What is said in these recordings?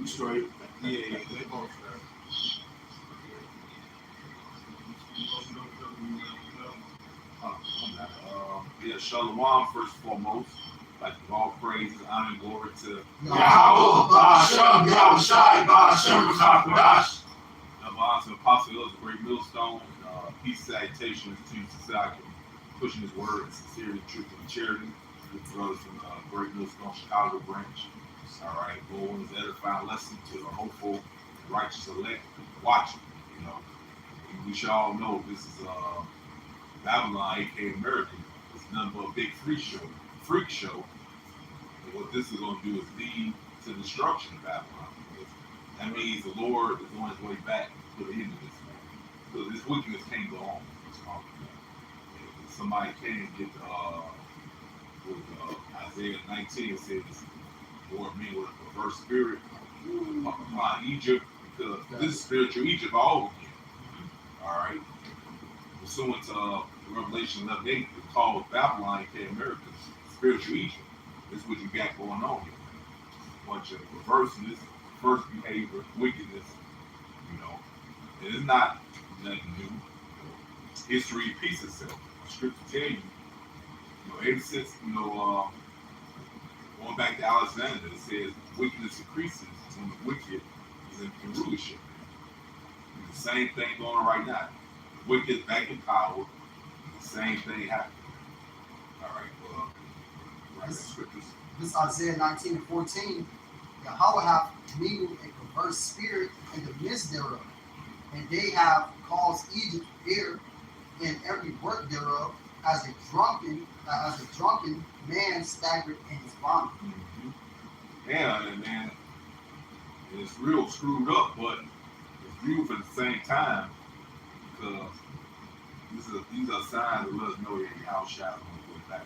Straight. Yeah, they both straight. Yeah, Shalom first and foremost. Like all praise and honor and glory to Yahweh, to Apostle Hills, a great millstone. Peace salutations to society, pushing his word and sincerity, truth, and charity. Good brothers from Great Millstone Chicago branch. All right, going is edifying lesson to the hopeful, righteous elect watching. You know, we should all know this is Babylon, aka America. It's nothing but a big freak show. And what this is going to do is lead to destruction of Babylon. That means the Lord is on his way back to put an end to this. So this wickedness can't go on. Somebody can get with Isaiah 19, it says, Lord me with a perverse spirit upon Egypt, because this is spiritual Egypt all over again. All right. Pursuant to Revelation 11:8, it's called Babylon, aka America, spiritual Egypt. This is what you got going on here. A bunch of perverseness, perverse behavior, wickedness. You know, it is not nothing new. History repeats itself. The scripture tell you, ever since, going back to Alexander, it says wickedness increases when the wicked is in rulership. The same thing going on right now. The wicked back in power, the same thing happening. All right, this Isaiah 19:14, Yahweh hath mingled a perverse spirit in the midst thereof, and they have caused Egypt to fear in every work thereof, as a drunken man staggered in his vomit. Mm-hmm. Yeah, and man, it's real screwed up, but it's beautiful at the same time, because these are signs that let us know that Yahweh shall go back.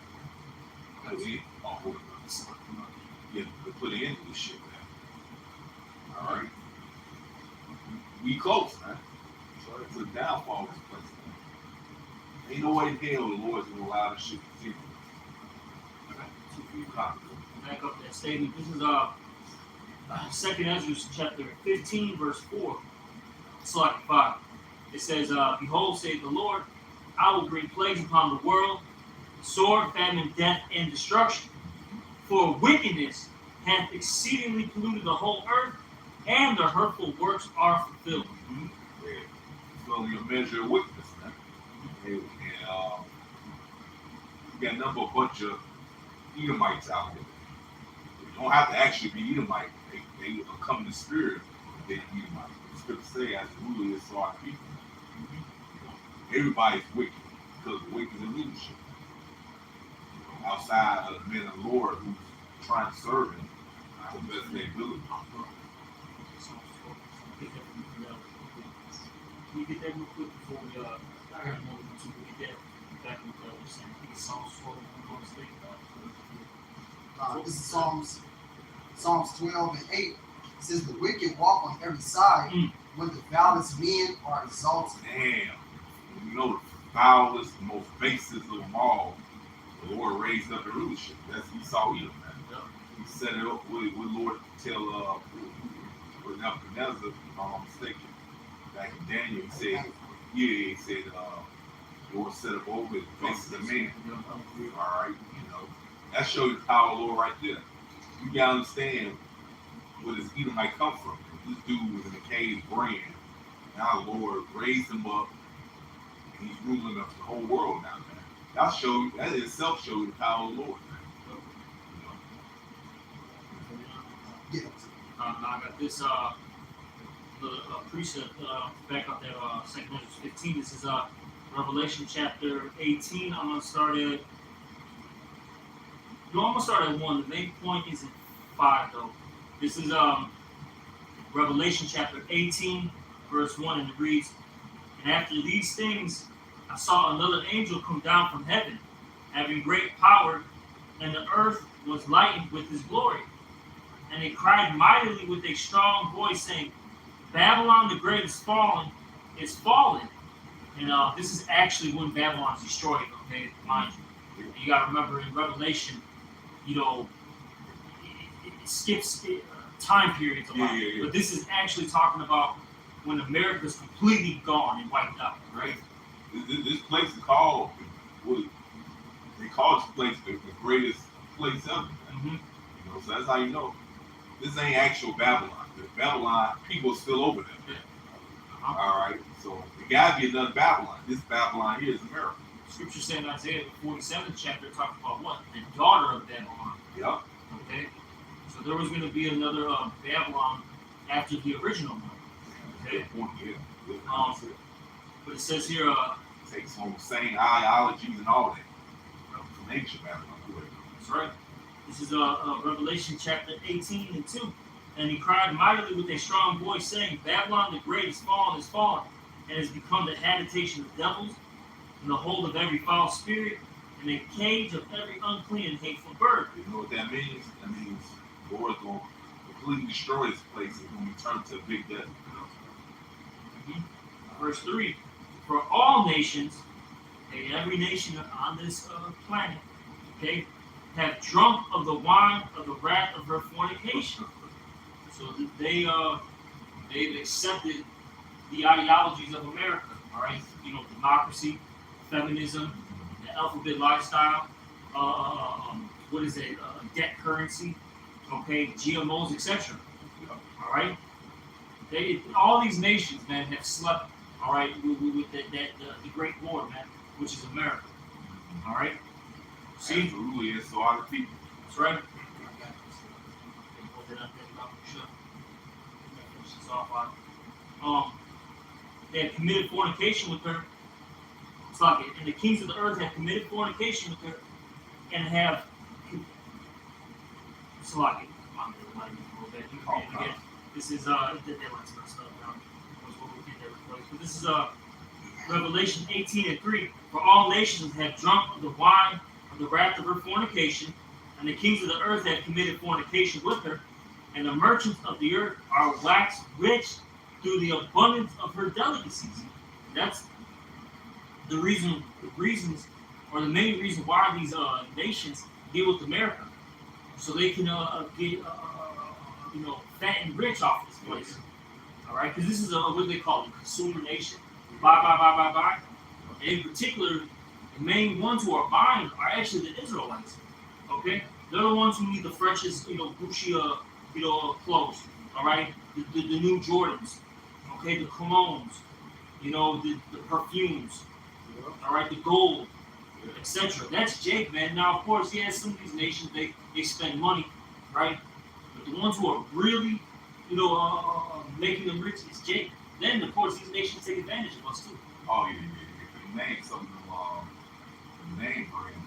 Yeah, to put an end to this shit, man. All right, we close, man. So it's a downfall of this place, man. Ain't no way in hell the Lord's gonna allow this shit to continue. Back up that statement. This is 2nd Ezra chapter 15, verse 4. Slide 5. It says, "Behold, saith the Lord, I will bring plagues upon the world, sword, famine, death, and destruction. For wickedness hath exceedingly polluted the whole earth, and their hurtful works are fulfilled." Mm-hmm. Yeah. It's only a measure of wickedness, man. And you got a bunch of Edomites out there. You don't have to actually be Edomite. They come in the spirit of the Edomite. The scripture say, as the ruler is, so our people. Everybody's wicked because the wicked is in leadership. Outside of the men of the Lord who's trying to serve him to the best of their ability. Can you get that real quick before we I got another one too. We get that back with what we're saying. I think it's Psalms 12 and 1 This is Psalms 12 and 8. It says the wicked walk on every side when the foulest men are exalted. Damn. The foulest, the most basest of them all, the Lord raised up in rulership. That's Esau Edom, man. He set it up with Lord tell Nebuchadnezzar, if I'm not mistaken. Back in Daniel, he said, Lord set up over the faces of men. All right, that shows you the power of the Lord right there. You gotta understand where this Edomite come from. This dude was in the cave brand. Now the Lord raised him up, and he's ruling up the whole world now, man. That in itself shows you the power of the Lord, man. I got this precept back up there, 2nd Ezra 15. This is Revelation chapter 18. I'm gonna start at 1. The main point is in 5 though. This is Revelation chapter 18, verse 1, and it reads, "And after these things I saw another angel come down from heaven, having great power, and the earth was lightened with his glory. And he cried mightily with a strong voice, saying, Babylon the Great is fallen. And this is actually when Babylon's destroyed, okay, mind you. You got to remember in Revelation, you know, it skips time periods a lot. Yeah. But this is actually talking about when America's completely gone and wiped out, right? This place is called, they call this place the greatest place ever. Mm-hmm. You know, so that's how you know. This ain't actual Babylon. The Babylon, people are still over there. Yeah. All right, so it gotta be another Babylon. This Babylon here is America. Scripture said in Isaiah 47th chapter talks about what? The daughter of Babylon. Yep. Okay? So there was going to be another Babylon after the original one. Okay? Good point, yeah. Good Um, concept. But it says here, Takes on the same ideologies and all that from ancient Babylon. that's right. This is Revelation chapter 18 and 2. And he cried mightily with a strong voice, saying, Babylon the Great is fallen, and has become the habitation of devils, and the hold of every foul spirit, and a cage of every unclean and hateful bird. You know what that means? That means the Lord's going to completely destroy this place and going to be turned to a big death. Verse 3, for all nations, okay, every nation on this planet, okay, have drunk of the wine of the wrath of her fornication. So they've accepted the ideologies of America, all right? You know, democracy, feminism, the alphabet lifestyle, debt currency, okay, GMOs, etc. All right? All these nations, man, have slept, all right, with the great Lord, man, which is America. All right? See? Absolutely, and so are the people. That's right. They had committed fornication with her. It's like it. And the kings of the earth have committed fornication with her and have. It's like it. I'm going to lie a little bit. You can read it again. This is, they like some stuff down. But this is Revelation 18 and 3. For all nations have drunk of the wine of the wrath of her fornication, and the kings of the earth have committed fornication with her, and the merchants of the earth are waxed rich through the abundance of her delicacies. That's the reasons, or the main reason why these nations deal with America, so they can get fat and rich off this place. All right, because this is what they call a consumer nation. Buy. And in particular, the main ones who are buying are actually the Israelites. Okay, they're the ones who need the freshest, Gucci, clothes. All right, the new Jordans. Okay, the colognes. The perfumes. All right, the gold, etc. That's Jake, man. Now, of course, yeah, some of these nations they spend money, right? But the ones who are really, making them rich is Jake. Then, of course, these nations take advantage of us too. Oh yeah. If you name some of them, name brand,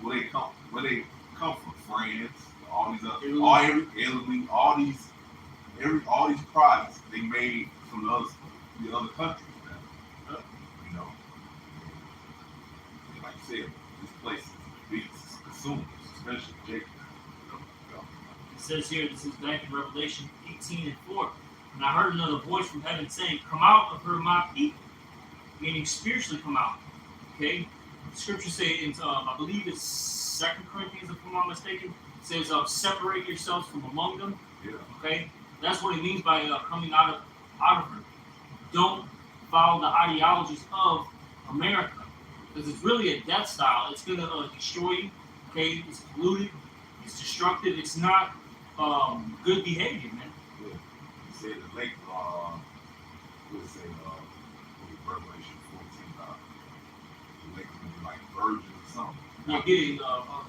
where they come from? France, all these other, Italy, all these products they made from the other countries, man. And like you said, this place is big consumers, especially Jacob. It says here, this is back in Revelation 18 and 4. And I heard another voice from heaven saying, Come out of her, my people. Meaning spiritually come out. Okay? The scripture says, I believe it's 2 Corinthians, if I'm not mistaken, it says, separate yourselves from among them. Yeah. Okay? That's what it means by coming out of her. Don't follow the ideologies of America. Because it's really a death style. It's going to destroy you. Okay? It's polluted. It's destructive. It's not good behavior, man. Yeah. You said the lake, Revelation 14, the lake will be like virgin or something. Yeah, getting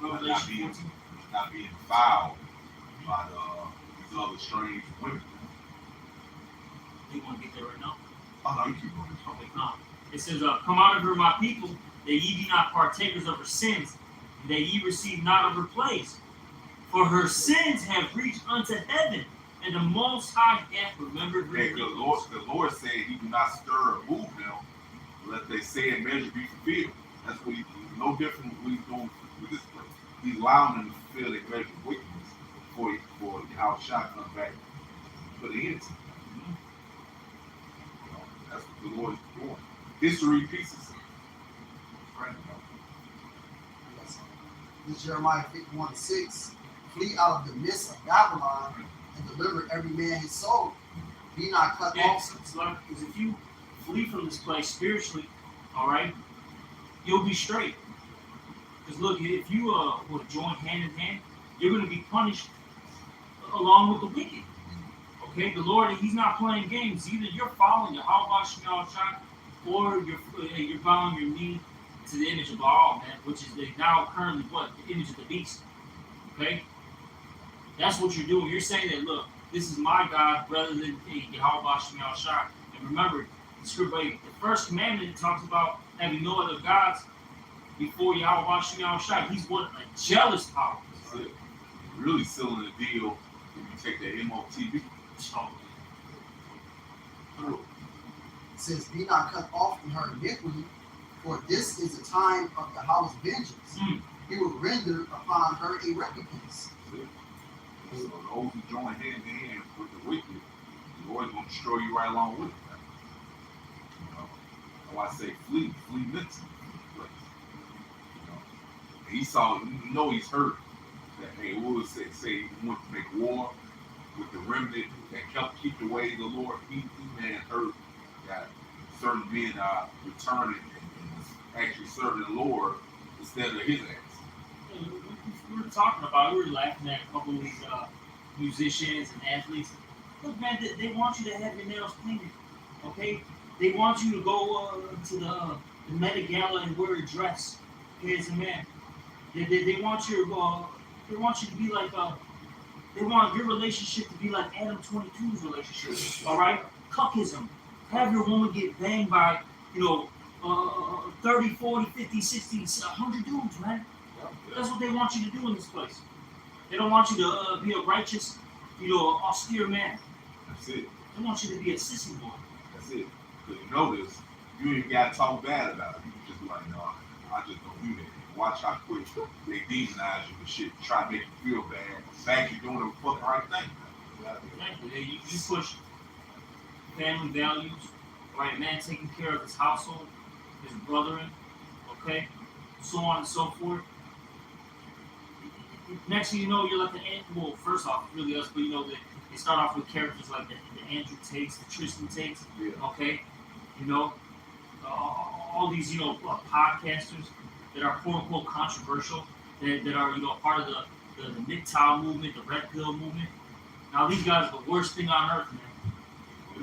Revelation 14. Not being defiled by these other strange women. You want to get there right now? Oh no, you keep going. Okay, come. It says, Come out of her, my people, that ye be not partakers of her sins, and that ye receive not of her plagues. For her sins have reached unto heaven, and the Most High hath remembered her Yeah, iniquities. the Lord said he do not stir or move them, let they say and measure be fulfilled. That's what he's no different than what he's doing with this place. He's allowing them to fulfill their measure of wickedness for how shot come back for the end. That's what the Lord is doing. History repeats itself. Right. Yes. This is Jeremiah 51:6. Flee out of the midst of Babylon and deliver every man his soul. Be not cut Yeah, off. it's like, because if you flee from this place spiritually, all right, you'll be straight. Because look, if you will join hand in hand, you're going to be punished along with the wicked. Okay, the Lord, He's not playing games. Either you're following the Yahweh Shemel Shai, or you're bowing your knee to the image of Baal, man, which is now currently what? The image of the beast. Okay? That's what you're doing. You're saying that, look, this is my God rather than Yahweh Shemel Shai. And remember, the first commandment talks about having no other gods before Yahweh Shemel Shai. He's what? A jealous power. That's it. You're really sealing the deal if you take that MOTB. So, It says, be not cut off in her iniquity, for this is the time of the house vengeance. He will render upon her a recompense. So those who join hand in hand with the wicked, the Lord's going to destroy you right along with them. You know, that's why I say flee mentally. You know, and he saw, you know, he's hurt. That hey, what was it? Say he went to make war with the remnant that helped keep the way of the Lord. He man hurt that certain being returning and actually serving the Lord instead of his ass. we were talking about, we were laughing at a couple of these musicians and athletes. Look, man, they want you to have your nails painted, okay? They want you to go to the Met Gala and wear a dress. Okay, as a man, they want you to be like they want your relationship to be like Adam 22's relationship. All right, cuckism. Have your woman get banged by 30, 40, 50, 60, 100 dudes, man. That's what they want you to do in this place. They don't want you to be a righteous, austere man. That's it. They want you to be a sissy boy. That's it. Because you know this, you ain't got to talk bad about it. You can just be like, no, I just don't do that. Watch how quick they demonize you and shit, try to make you feel bad. In fact, you're doing the fucking right thing. Exactly. You push family values, right? Man taking care of his household, his brethren, okay, so on and so forth. Next thing you know, you're like well, first off, really us, but they start off with characters like the Andrew Tates, the Tristan Tates, okay, all these podcasters that are quote unquote controversial, that are part of the MGTOW movement, the Red Pill movement. Now these guys are the worst thing on earth, man.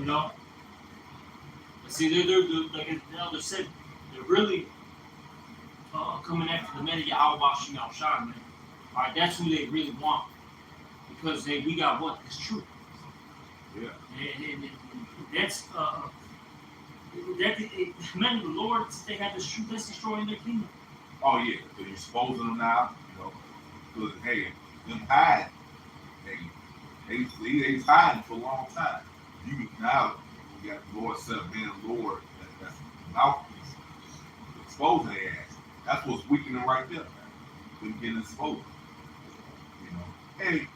But see, they're like the elder said, they're really coming after the men of Yahweh Shemel Shai, man. All right, that's who they really want, because we got what? It's truth. Yeah. And that's men of the Lord, they have this truth that's destroying their kingdom. Oh yeah, so you're exposing them now, because hey, them hide, they hiding for a long time. You now got the Lord set up being the Lord that's the mouthpiece, exposing their ass. That's what's weakening right there, man. Them getting exposed. Hey,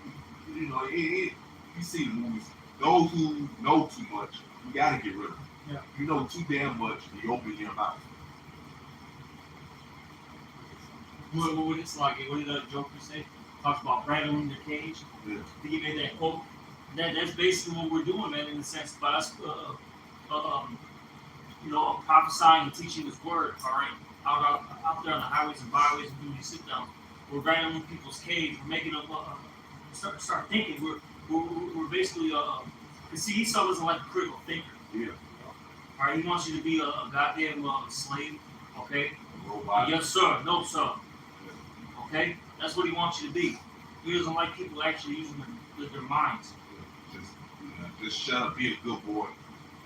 you see the movies. Those who know too much, you gotta get rid of them. Yeah. You know too damn much, you open your mouth. What it's like? What did the Joker say? Talks about rattling the cage. Yeah. I think he made that quote. That's basically what we're doing, man. In the sense, by us, prophesying and teaching His word. All right, out there on the highways and byways and doing these sit downs. We're rattling people's cage. We're making them start thinking. We're basically see, Esau doesn't like a critical thinker. Yeah. All right, he wants you to be a goddamn slave. Okay. Robot. Yes, sir. No, sir. Okay, that's what he wants you to be. He doesn't like people actually using their minds. Just shut up, be a good boy,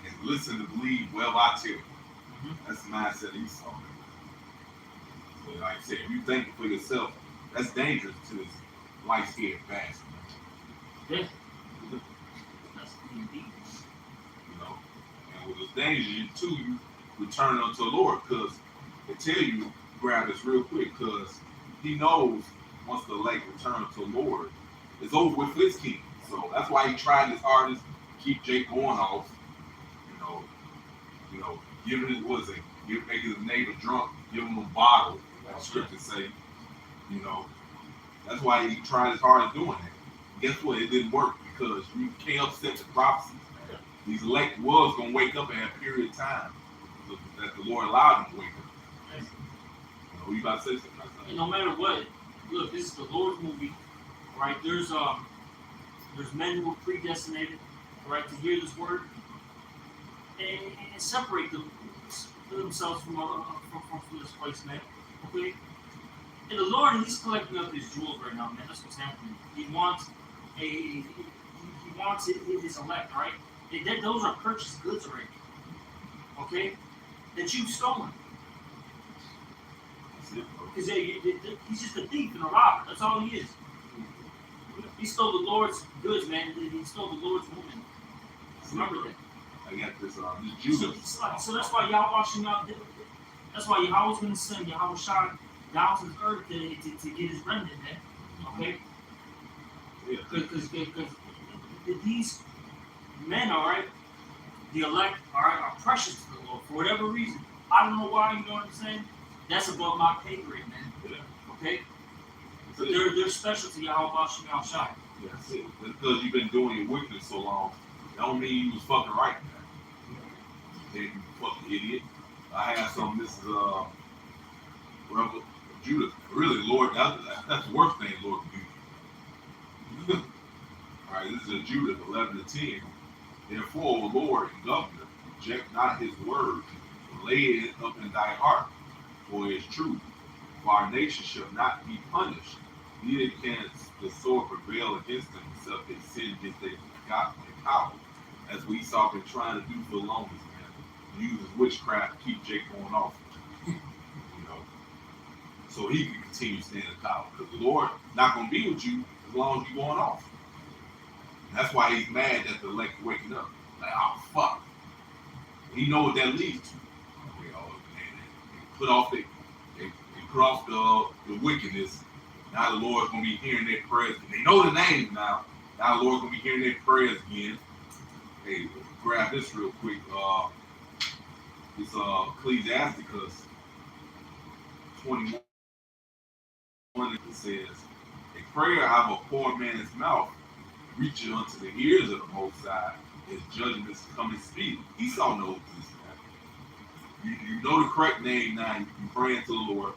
and listen to believe well I tell you. Mm-hmm. That's the mindset of Esau. So like I said, if you think for yourself, that's dangerous to this. light skinned fast. Yeah. That's indeed. You know, and with the danger too, you return unto the Lord, because they tell you grab this real quick, because he knows once the elect return to the Lord, it's over with his king. So that's why he tried his hardest to keep Jake going off. You know, giving it was making his neighbor drunk, giving him a bottle, like the scriptures say. You know, that's why he tried his hardest doing that. Guess what? It didn't work, because you can't upset the prophecies. Man. These elect was gonna wake up at a period of time that the Lord allowed them to wake up. Yes. You know, you about to say something? And no matter what, look, this is the Lord's movie, right? There's men who are predestinated, right, to hear this word and separate themselves from this place, man. Okay. And the Lord, He's collecting up His jewels right now, man. That's what's happening. He wants His elect, right? Those are purchased goods already. Okay, that you've stolen. Because he's just a thief and a robber. That's all he is. He stole the Lord's goods, man. He stole the Lord's woman. Remember that. I got this Judah. So that's why Yahweh Shemel. That's why Yahweh's going to send Yahweh Shai down to the earth to get his remnant, man. Okay? Because these men, all right, the elect, all right, are precious to the Lord for whatever reason. I don't know why. You know what I'm saying? That's above my pay grade, man. Yeah. Okay? But they're special to Yahweh Shemel Shai. Yeah, that's it. Because you've been doing your wickedness so long, that don't mean you was fucking right, man. You fucking idiot. I have some. This is Judah. Really, Lord, that's the worst thing Lord can do. All right, this is a Judah 11-10. Therefore, O Lord and Governor, reject not his word, but lay it up in thy heart, for it is true. For our nation shall not be punished, neither can the sword prevail against them, except they sin against their God and power, as we saw been trying to do for the longest, man. Uses witchcraft to keep Jake going off. You know, so he can continue staying in power, because the Lord not going to be with you as long as you're going off. And that's why he's mad that the elect waking up. Like, oh fuck. He know what that leads to. They put off the wickedness. Now the Lord's gonna be hearing their prayers. They know the names now. Now the Lord's gonna be hearing their prayers again. Hey, grab this real quick. It's Ecclesiasticus 21. It says, "A prayer out of a poor man's mouth reaching unto the ears of the Most High, his judgments coming speedily." Esau knows this, man. You know the correct name now. You praying to the Lord,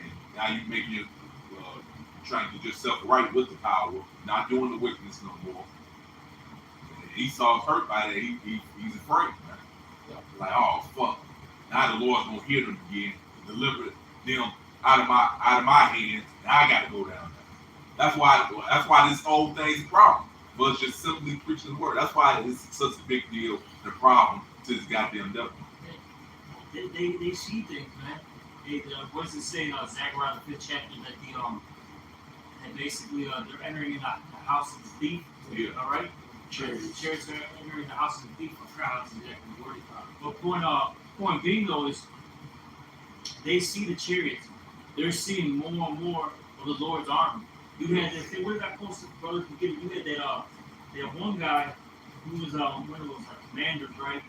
and now you making it, trying to get yourself right with the power, not doing the wickedness no more. And Esau's hurt by that. He's afraid, man. Like, oh fuck! Now the Lord's gonna hear them again, deliver them out of my hands, and I gotta go down there. That's why this whole thing's a problem. But it's just simply preaching the word. That's why it's such a big deal, the problem to this goddamn devil. They see things, man. What does it say in Zechariah the 5th chapter that basically they're entering in the house of the thief. Yeah. All right. Chariots are entering the house of the thief. I forgot how it's exactly worded. But point being though is they see the chariots. They're seeing more and more of the Lord's army. You had that thing. Where did I post it, brother? You had that one guy who was one of those commanders, right?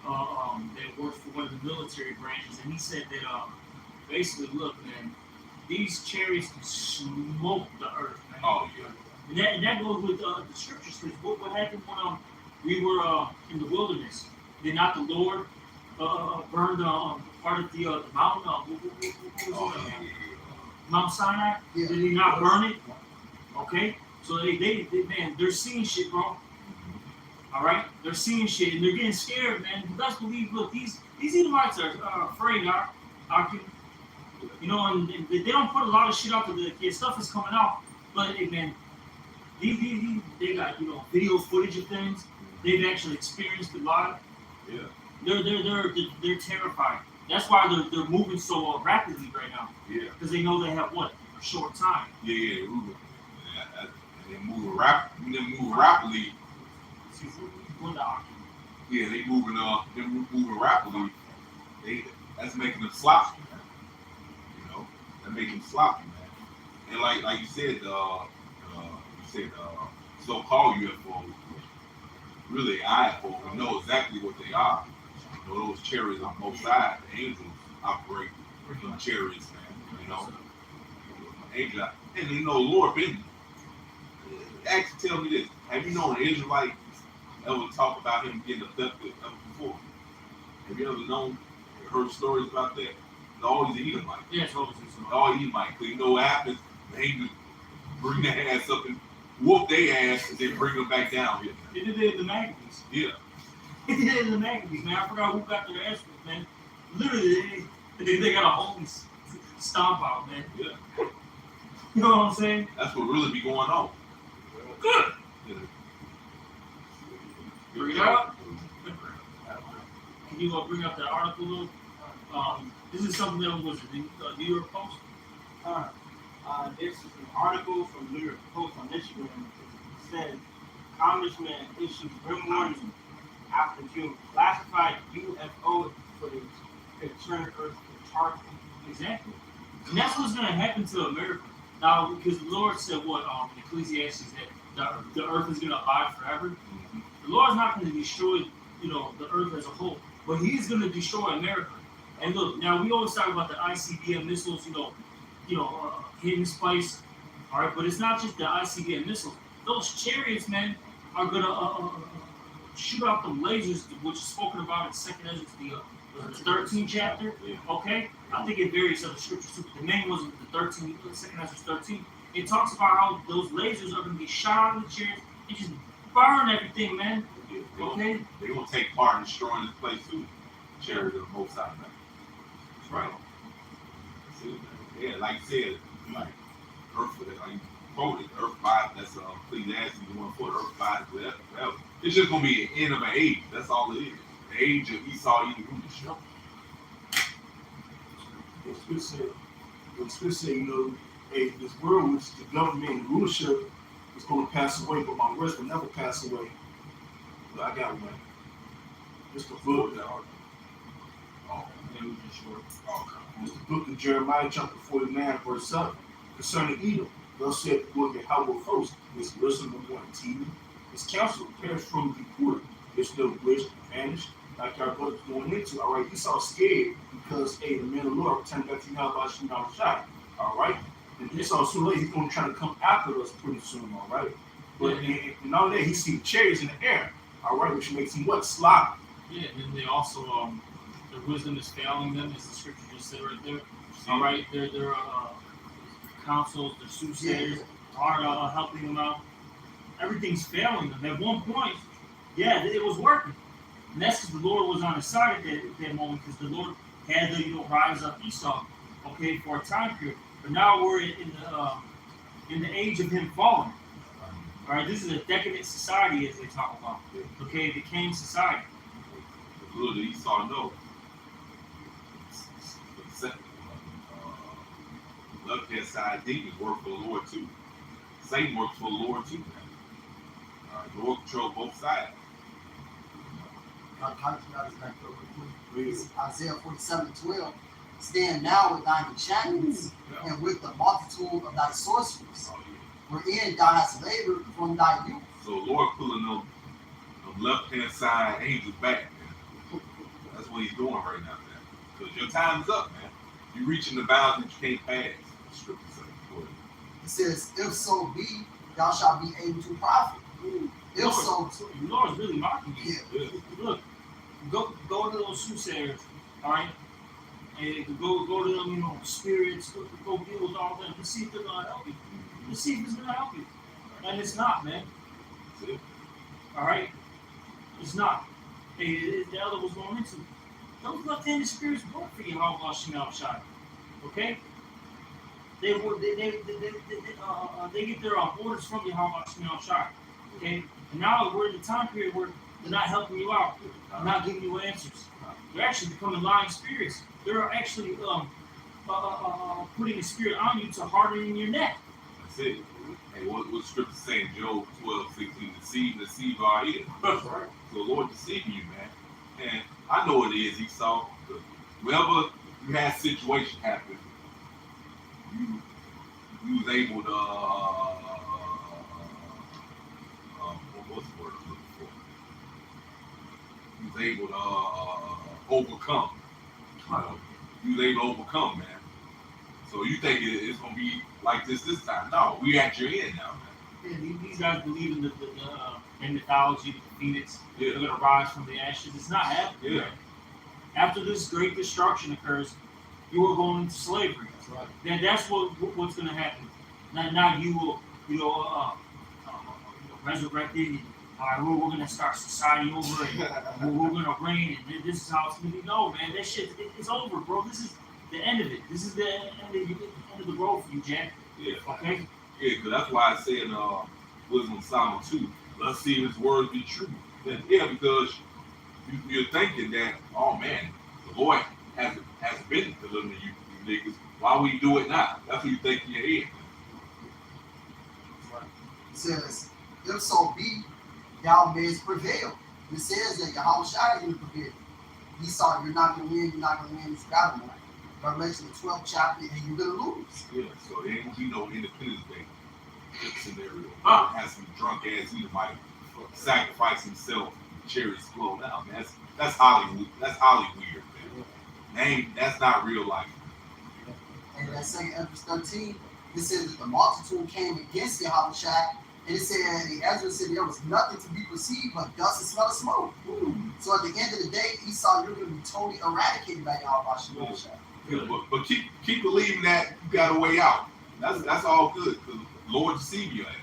That worked for one of the military branches, and he said that basically, look, man, these chariots can smoke the earth, man. Oh yeah. And that goes with the scriptures. Because what happened when we were in the wilderness? Did not the Lord burn part of the mountain? What was it? Mount Sinai? Yeah. Did he not burn it? Okay, so they man, they're seeing shit, bro. All right, they're seeing shit and they're getting scared, man. You best believe, look, these Edomites are afraid, you know, and they don't put a lot of shit out to the stuff is coming out, but hey, man, they got video footage of things. They've actually experienced a lot. Yeah. They're terrified. That's why they're moving so rapidly right now. Yeah. Because they know they have what? A short time. Yeah. and then moving rapidly. Yeah, they moving rapidly. That's making them sloppy, man. You know, that making them sloppy, man. And like you said, so-called UFOs, really IFOs. We know exactly what they are. You know, those chariots on both sides. The angels operate in chariots, man. You know, angel, and you know, Lord been. Actually, tell me this: have you known an Israelite ever talk about him getting abducted ever before? Have you ever heard stories about that? It's always an Edomite. Yeah, it's always an Always Edomite. Because you know what happens? The angels bring their ass up and whoop their ass and then bring them back down here. They did it in the Maccabees. Yeah. They did it in the Maccabees, man. I forgot who got their ass whipped, man. Literally, they got a holy stomp out, man. Yeah. You know what I'm saying? That's what really be going on. Good. Yeah. Bring it out. Can you bring up that article, Lou? This is something that was the New York Post. This is an article from New York Post on Michigan. It says Congressman issues grim warning after June classified UFO footage could turn Earth to charcoal. Exactly. And that's what's going to happen to America. Now, because the Lord said what in Ecclesiastes that the earth is going to abide forever. Mm-hmm. The Lord's not going to destroy, the earth as a whole, but He's going to destroy America. And look, now we always talk about the ICBM missiles, hitting space, all right. But it's not just the ICBM missiles. Those chariots, man, are going to shoot out them lasers, which is spoken about in Second Ezra, the 13th chapter. Okay, I think it varies other scriptures too. The main was the 13th, Second Ezra 13. It talks about how those lasers are going to be shot out of the chariots and just burn everything, man. Okay, They're gonna take part in destroying this place too. Chariots of the Most High, man. That's right. That's it, man. Yeah, like you said, like Earth, like you quoted, Earth 5. That's Ecclesiastes 1:4. Earth 5, whatever. It's just gonna be the end of an age. That's all it is. The age of Esau eating rulership. It's say, hey, this world, which the government and rulership is going to pass away, but my words will never pass away. But I got one. It's the book. It's the book of Jeremiah, chapter 49, verse 7. Concerning Edom, thus said the Lord Yahweh first, his wisdom will want TV. His counsel perished from the poor. There's no wish vanished, like our brothers going into. All right, Esau scared because, hey, the man of the Lord returned back to Yahweh shooting out a shot. All right, and Esau so late, he's going to try to come after us pretty soon. All right, but and all that, he sees chariots in the air. All right, which makes him what? Sloppy. yeah, and they also their wisdom is failing them, as the scripture just said right there. All right, their counsels, their soothsayers are helping them out. Everything's failing them. At one point, yeah, it was working. And that's because the Lord was on his side at that moment, because the Lord had to, rise up Esau, okay, for a time period. But now we're in the age of him falling. All right, this is a decadent society, as they talk about. Okay, the decaying society. Little did Esau know. Left-hand side demons work for the Lord too. Satan works for the Lord too, man. The Lord control both sides. Isaiah 47:12. Stand now with thine enchantments and with the multitude of thy sorceries, wherein thou hast labored from thy youth. So the Lord pulling them left-hand side angels back, man. That's what he's doing right now, man. Because your time's up, man. You're reaching the bounds that you can't pass. The scripture says. He says, if so be, thou shalt be able to profit. If so, the Lord's really mocking you. Yeah. Look, go to those soothsayers, all right? And go to them, spirits, go deal with all them. Let's see if they're going to help you. Let's see if it's going to help you. And it's not, man. All right? It's not. Hey, the other was going into. Those left-handed spirits work for you, how about Shai. Okay? They get their orders from you, how about Shai. Okay? And now we're in the time period where they're not helping you out. They're not giving you answers. They're actually becoming lying spirits. They're actually putting a spirit on you to harden your neck. said, hey, what scripture saying? Job 12:16, deceive our ears. That's right. So the Lord deceiving you, man. And I know it is Esau. Whenever you had situation happen, you was able to what's the word I'm looking for? You was able to overcome. You was able to overcome, man. So you think it's gonna be like this time? No, we at your end now, man. Yeah, these guys believe in the mythology, the phoenix. Yeah. They're gonna rise from the ashes. It's not happening. Yeah. After this great destruction occurs, you are going into slavery. That's right. Then that's what's going to happen. Now you will, resurrected. And, all right, we're going to start society over, and we're going to reign, and this is how it's going to be. No, man, that shit, it's over, bro. This is the end of it. This is the end of the road for you, Jack. Yeah. Okay. Yeah, because that's why I said Wisdom Psalm 2. Let's see if his words be true. Then, yeah, because you're thinking that, oh man, the Lord has been delivering you niggas. Why we do it now? That's what you think in your head. That's right. It says, if so be, thou mayest prevail. It says that Yahweh Shai is going to prevail. Esau, you're not going to win. You're not going to win this battle tonight. Revelation the 12th chapter, and you're going to lose. Yeah, so there ain't gonna be no Independence Day scenario. Huh. Has some drunk ass Edomite sacrifice himself, chariots flow down. That's Hollywood. That's Hollywood, man. That's not real life. And that second Ezra 13, it says that the multitude came against Yahweh Shai, and it said, and Ezra said there was nothing to be perceived but dust and smell of smoke. So at the end of the day, Esau, you're going to be totally eradicated by Yahweh Shai. Yeah, but keep believing that you got a way out. That's all good. Cause the Lord deceive your ass.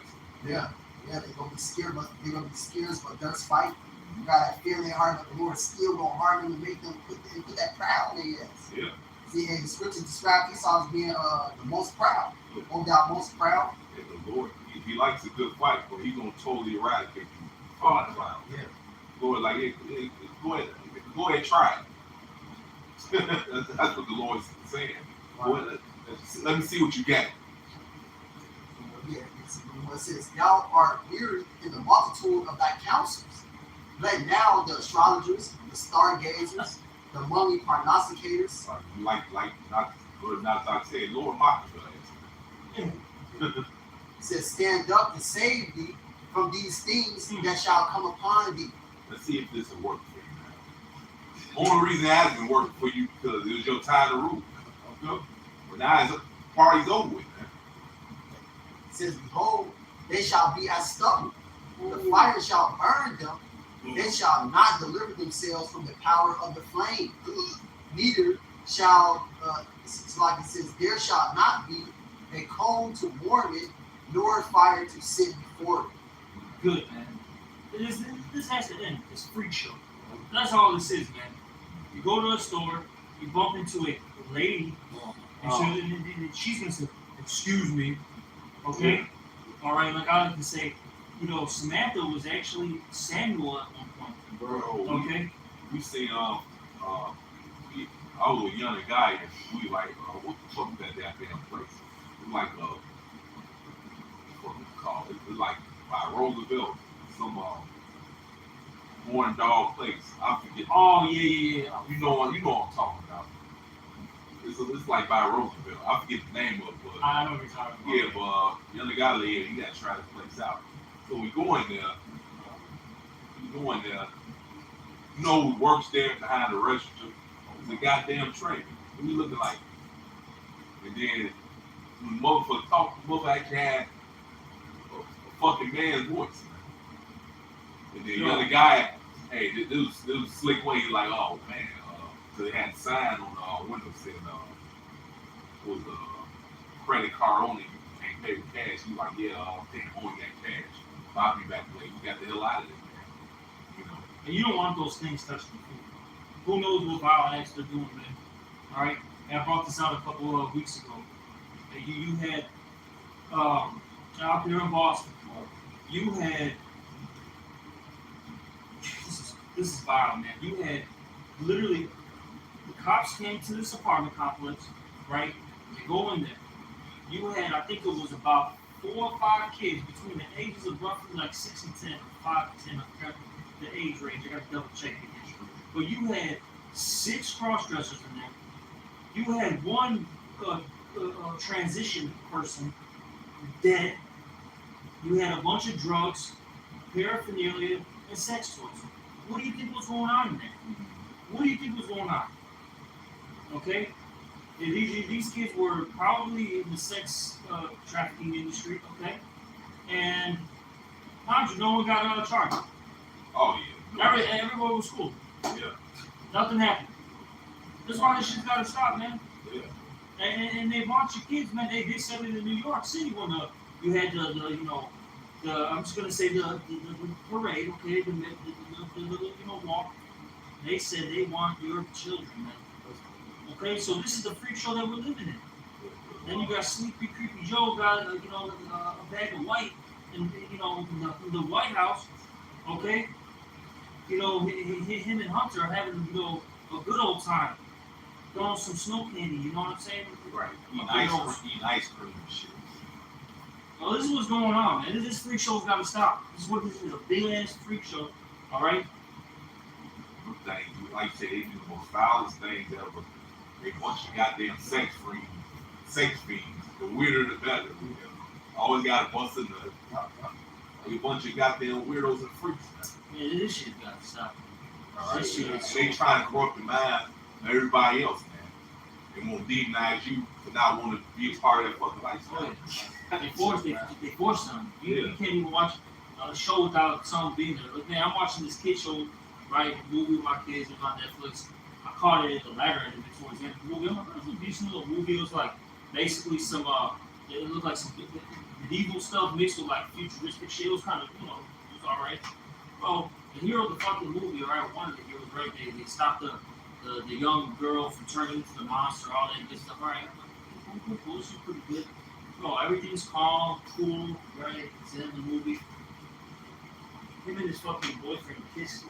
Yeah, they're gonna be scared, but dirt's fight. You got that fear in their heart that the Lord still gonna harm them and make them put that pride on their ass. Yeah. See, and the scripture describes Esau as being the most proud, no doubt most proud. And the Lord, he likes a good fight, but he's gonna totally eradicate you. Oh, Yeah. Lord, like, hey, go ahead, try it. That's what the Lord's saying. Go ahead, let me see what you got. Yeah, it says, thou art weary in the multitude of thy counselors. Let now the astrologers, the stargazers, the mummy prognosticators, Like not say, Lord, mock your ass. it says, stand up and save thee from these things that shall come upon thee. Let's see if this will work for you, man. Only reason it hasn't been working for you because it was your time to rule. Okay? But now the party's over with, man. It says, behold, they shall be as stubble. The fire shall burn them. They shall not deliver themselves from the power of the flame. Neither shall, it's like it says, there shall not be a coal to warm it, nor fire to sit before it. good, man. This has to end. It's Freakshow. That's all this is, man. You go to a store, you bump into a lady, and she's gonna say, "Excuse me, okay, all right." Like I like to say, Samantha was actually Samuel at one point. Bro, Okay. we seen I was a young guy and we like what the fuck is that damn place? It was like what we call it? It was like by Roosevelt, some horn dog place. I forget. Oh yeah. You know what I'm talking about. It's like by Roosevelt. I forget the name of it, but I know what you're talking about. yeah, but young guy there, he got to try this place out. So we go in there. You know who works there behind the register? It's a goddamn trainer. We looking like, and then when the motherfucker talked, the motherfucker actually had a fucking man's voice. And then the other guy, hey, this was a slick way. He's like, oh man, so they had a sign on the window saying, was credit card only. You can't pay with cash. He was like, yeah, damn, only got cash. I'll be back later. We got the hell out of there, man. And you don't want those things touching your food. Who knows what vile acts they're doing, man? All right. And I brought this out a couple of weeks ago. And you had out there in Boston. You had this is vile, man. You had literally the cops came to this apartment complex, right? They go in there. You had, I think it was about 4 or 5 kids between the ages of roughly like 6 and 10, 5 and 10. I forgot the age range. I got to double check it. But you had 6 cross dressers in there. You had one transition person dead. You had a bunch of drugs, paraphernalia, and sex toys. What do you think was going on in there? What do you think was going on? Okay? And these kids were probably in the sex trafficking industry, okay? And mind you, no one got out of charge. Oh yeah. Everyone was cool. Yeah. Nothing happened. That's why this shit's gotta stop, man. Yeah. And they want your kids, man. They said it in New York City when you had the I'm just gonna say the parade, okay, the walk. They said they want your children, man. Okay, so this is the freak show that we're living in. Then you got Sleepy Creepy Joe got a bag of white in the White House. Okay, him and Hunter are having a good old time, throwing some snow candy. You know what I'm saying? Right. Eating ice cream and shit. Well, this is what's going on, man. This freak show's got to stop. This is a big ass freak show. All right. Things, like you said, they do the most foulest things ever. They want you goddamn sex fiends. The weirder the better. Always got a bunch of a bunch of goddamn weirdos and freaks. Man, this shit got to stop. Right. This shit is They trying to corrupt the mind of everybody else, man. They want to demonize you for not wanting to be a part of that fucking lifestyle. They force them. You can't even watch a show without someone being there. Look, man, I'm watching this kid show, right? Movie with my kids. It's on Netflix. I caught it at the latter end of it towards the end of the movie. I'm like, it's a decent little movie. It was like basically some it looked like some medieval stuff mixed with like futuristic shit. It was kind of, it was alright. Well, the hero of the fucking movie, right? One of the heroes, right? They stopped the young girl from turning into the monster, all that good stuff. Alright, cool. This is pretty good. Everything's calm, cool, right? It's in the movie. Him and his fucking boyfriend kiss.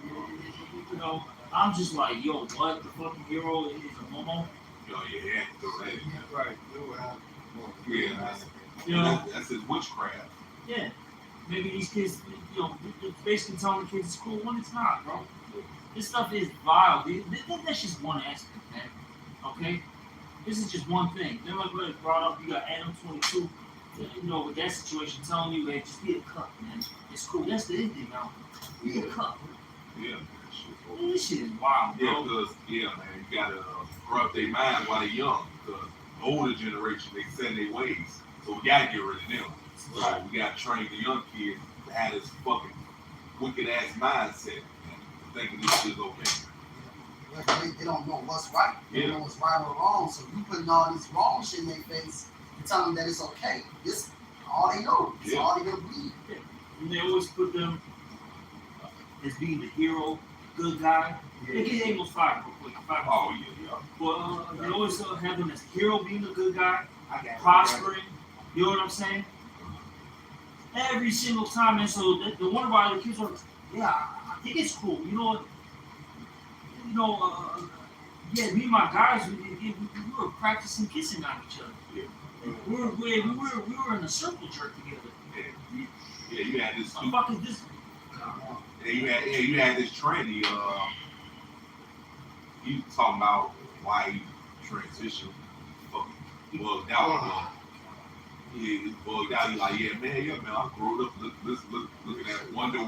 I'm just like, yo, what? The fucking hero is a momo? Yo, yeah, Right. Yeah, that's his witchcraft. Yeah. Maybe these kids, they're basically telling the kids it's cool when it's not, bro. This stuff is vile. That's just one aspect, man. Okay? This is just one thing. Then like we brought up, you got Adam 22, with that situation, telling you, hey, just be a cup, man. It's cool. That's the ending now. Be a cup. Yeah. This shit is wild, bro. Yeah, because, man, you gotta corrupt their mind while they're young. Because the older generation, they set their ways. So we gotta get rid of them. So we gotta train the young kids to have this fucking wicked ass mindset, man, thinking this shit is okay. They don't know what's right. They don't know what's right or wrong. So you putting all this wrong shit in their face and telling them that it's okay. This all they know. It's all they gonna believe. Yeah. And they always put them as being the hero, the good guy. They get Amos fired real quick. Oh, yeah. Well, they always have them as the hero being the good guy, prospering. You know what I'm saying? Every single time, and so the one about the kids are, I think it's cool. Me and my guys, we were practicing kissing on each other. Yeah. We were in a circle jerk together. Yeah, you had this. What the fuck is this? You had this tranny. He was talking about why he transitioned. He bugged out. He bugged out. He's like, yeah, man. I grew up looking at Wonder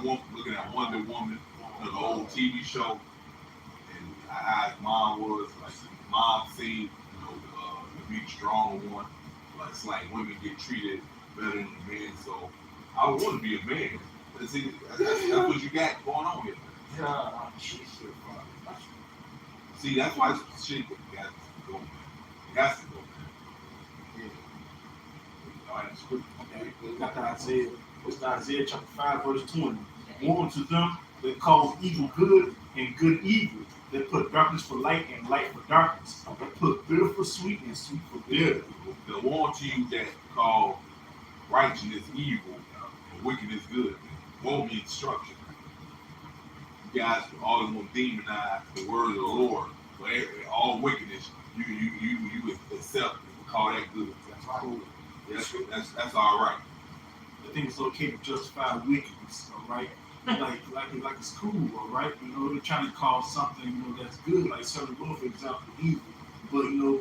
Woman, the old TV show. How his mom was, like mom seen, the big strong one. Like it's like women get treated better than men, so I want to be a man. But see, that's what you got going on here. See, that's why this shit got to go, man. It has to go, man. All right, We got the Isaiah. It's Isaiah chapter 5, verse 20. Woe unto them that call evil good and good evil. They put darkness for light and light for darkness. They put bitter for sweet and sweet for bitter. The one to you that call righteousness evil and wickedness good. Woe be instruction. You guys always want to demonize the word of the Lord. But all wickedness, you accept and call that good. That's all right. they think it's okay to justify wickedness, all right? like it's cool, all right? You know, they're trying to call something, you know, that's good, like certain law, for example, evil. But you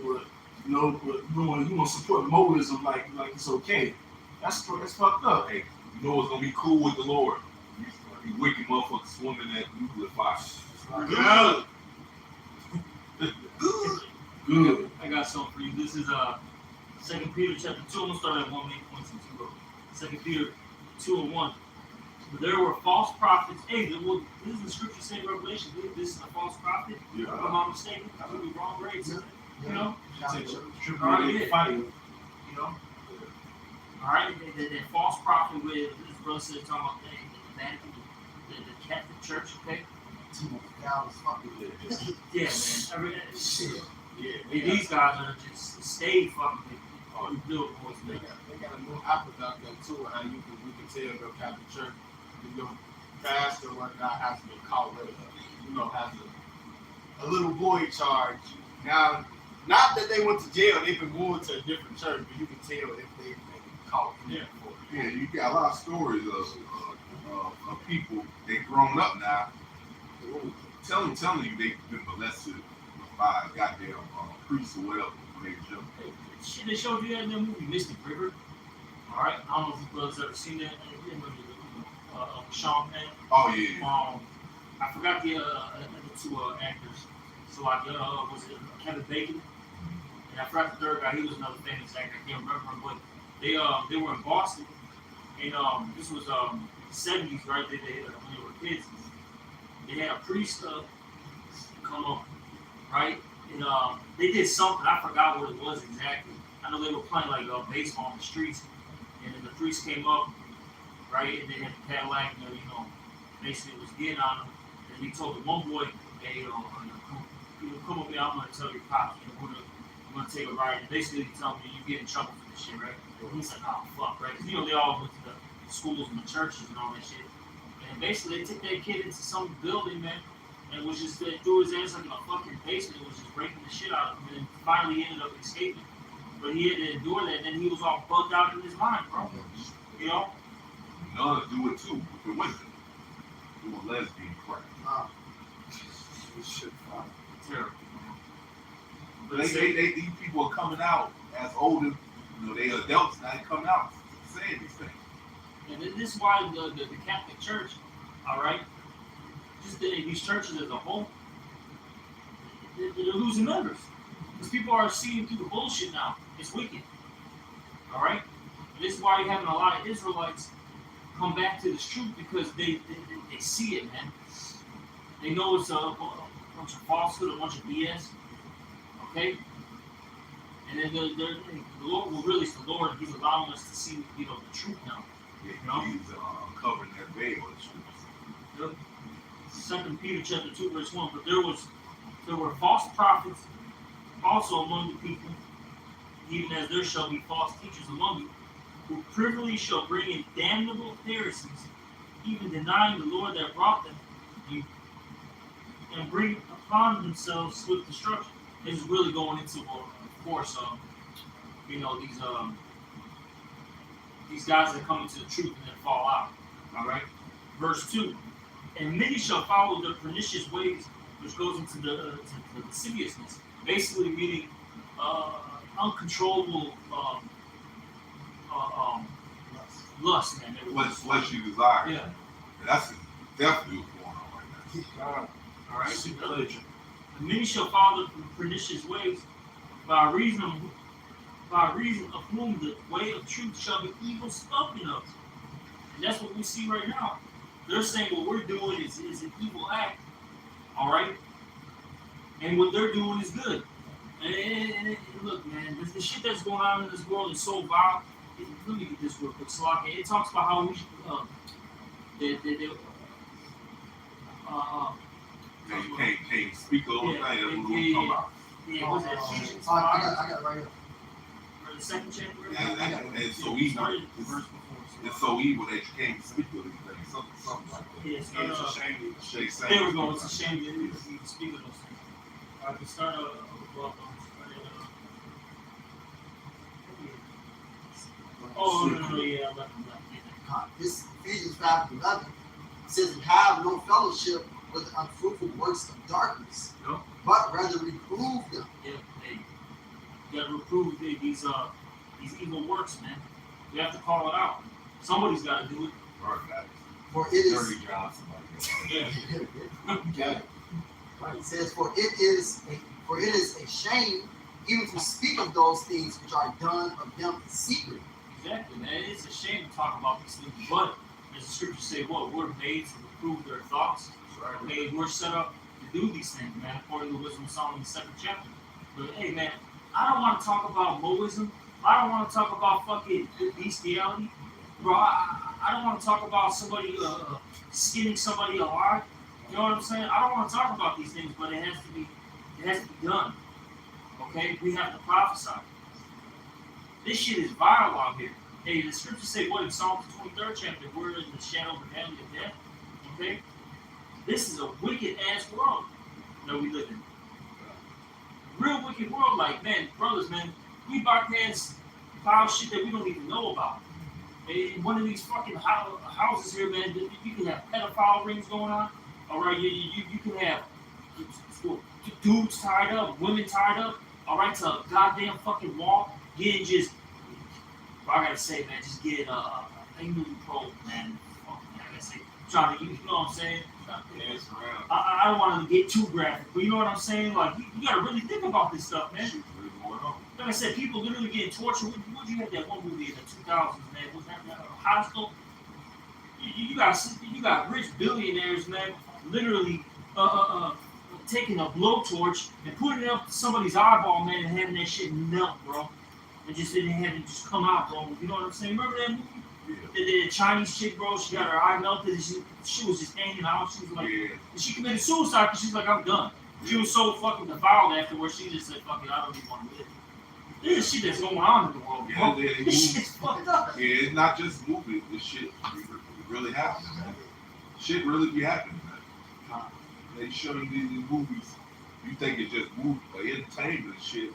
want to support modalism like it's okay. That's fucked up. Hey, you know what's gonna be cool with the Lord? You wicked motherfuckers swimming that nuclear fire. Good. Good. I got something for you. This is 2 Peter chapter 2. I'm gonna start at 1 main points and 2. 2 Peter 2:1. But there were false prophets. Hey, this is the scripture saying in Revelation. This is a false prophet. Yeah. If I'm not mistaken. I could be wrong, right? Yeah. You know. Tribulation fire. You know. All right. The false prophet with this brother said talking about the Vatican, the Catholic Church. Okay. That was fucking Yeah, man. Shit. Yeah. These guys are just stay fucking with little boys, They man. got a new aqueduct out there too, how you can tell the Catholic Church, you know, pastor or whatnot has been caught with has a little boy charge. Now, not that they went to jail, they've been moved to a different church, but you can tell if they've been caught. Yeah, you got a lot of stories of people they grown up now. Telling you they've been molested by a goddamn priest or whatever when they was young. Shit, they showed you that in that movie, Mystic River. All right, I don't know if you brothers ever seen that. Sean Penn. Oh yeah. I forgot the other two actors. So like, was it Kevin Bacon? And I forgot the third guy. He was another famous actor. I can't remember him, but they were in Boston, and this was 70s, right? When they were kids. They had a priest come up, right? And they did something. I forgot what it was exactly. I know they were playing like baseball on the streets, and then the priest came up, right? And they had the Cadillac, and basically was getting on him. And he told the one boy, "Hey, come up here. I'm gonna tell your pops. We're gonna take a ride." And basically, he told me, "You get in trouble for this shit, right?" And he's like, "Oh fuck, right?" Because they all went to the schools and the churches and all that shit. And basically, they took that kid into some building, man, and was just threw his ass like in a fucking basement. Was just breaking the shit out of him, and then finally ended up escaping. But he had to endure that, and then he was all bugged out in his mind, bro. You know? Nuns do it too with the women. Doing lesbian crap. Shit, Terrible. These people are coming out as older, they adults now. They coming out saying these things. And this is why the Catholic Church, all right, just these churches as a whole, they're losing members. Because people are seeing through the bullshit now. It's wicked. All right? And this is why you're having a lot of Israelites come back to this truth, because they see it, man. They know it's a bunch of falsehood, a bunch of BS. Okay? And then the Lord will release the Lord, and He's allowing us to see, the truth now. Yeah, he's uncovering that veil. 2 Peter chapter 2, verse 1. But there were false prophets also among the people, even as there shall be false teachers among you, who privily shall bring in damnable heresies, even denying the Lord that brought them, and bring upon themselves swift destruction. This is really going into, of course, these guys that come into the truth and then fall out. All right. Verse 2. And many shall follow their pernicious ways, which goes into the lasciviousness, basically meaning uncontrollable lust, man. Fleshy desire. Yeah. And that's definitely what's going on right now. All right. Pleasure. And many shall follow the pernicious ways, by reason of whom the way of truth shall be evil spoken of. And that's what we see right now. They're saying what we're doing is an evil act, all right? And what they're doing is good. And look, man, the shit that's going on in this world is so vile. Let me get this real quick, Slocky. It talks about how we should, You can't speak over thing. That's what we're talking about. Yeah, what's that? Ephesians I 5, got it right here. or the second chapter? And it's so evil. Started the verse before. It's so evil that you can't speak of these things. Something like that. Yeah, It's a shame. there we go. It's a shame that we speak of those things. I can start oh, no, yeah, I left. This Ephesians 5:11 says, "Have no fellowship with the unfruitful works of darkness, No. but rather reprove them." Yeah, hey, you gotta reprove these evil works, man. You have to call it out. Somebody's got to do it. Right, guys. For it is, Dirty job, somebody else. Yeah. Okay. right, it says, "For it is a shame even to speak of those things which are done of them in secret." Exactly, man. It's a shame to talk about these things, but as the scriptures say, what we're made to reprove their thoughts. Right. Okay, we're set up to do these things, man, according to Wisdom of Solomon, the 2nd chapter. But hey, man, I don't want to talk about Moism. I don't want to talk about fucking bestiality, bro. I don't want to talk about somebody skinning somebody alive. You know what I'm saying? I don't want to talk about these things, but it has to be done. Okay, we have to prophesy. This shit is viral out here. Hey, the scriptures say what in Psalm 23rd chapter? We're in the shadow of the valley of death. Okay, this is a wicked ass world that we live in. Real wicked world. Like, man, brothers, man, we bypass foul shit that we don't even know about. In one of these fucking houses here, man, you can have pedophile rings going on. All right, you can have dudes tied up, women tied up. All right, to a goddamn fucking wall, getting just. I gotta say, man, just getting anally probed, man. Fuck, man, I gotta say, trying to, you know what I'm saying? Dance around. I don't want to get too graphic, but you know what I'm saying? Like, you gotta really think about this stuff, man. Shit's really going on. Like I said, people literally getting tortured. What you had that one movie in the 2000s, man? Was that Hostel? You got rich billionaires, man, literally taking a blowtorch and putting it up to somebody's eyeball, man, and having that shit melt, bro. And just didn't have it just come out, bro. You know what I'm saying? Remember that movie? Yeah. The Chinese chick, bro, she got her eye melted and she was just hanging out. She was like, Yeah. and she committed suicide because she's like, I'm done. She was so fucking defiled afterwards, she just said, fuck it, I don't even want to live. This is shit that's going on in the world, bro. Yeah, This shit's fucked up. Yeah, it's not just movies. This shit it really happens, man. Shit really be happening, man. They show you these movies. You think it's just movies, but entertainment and shit.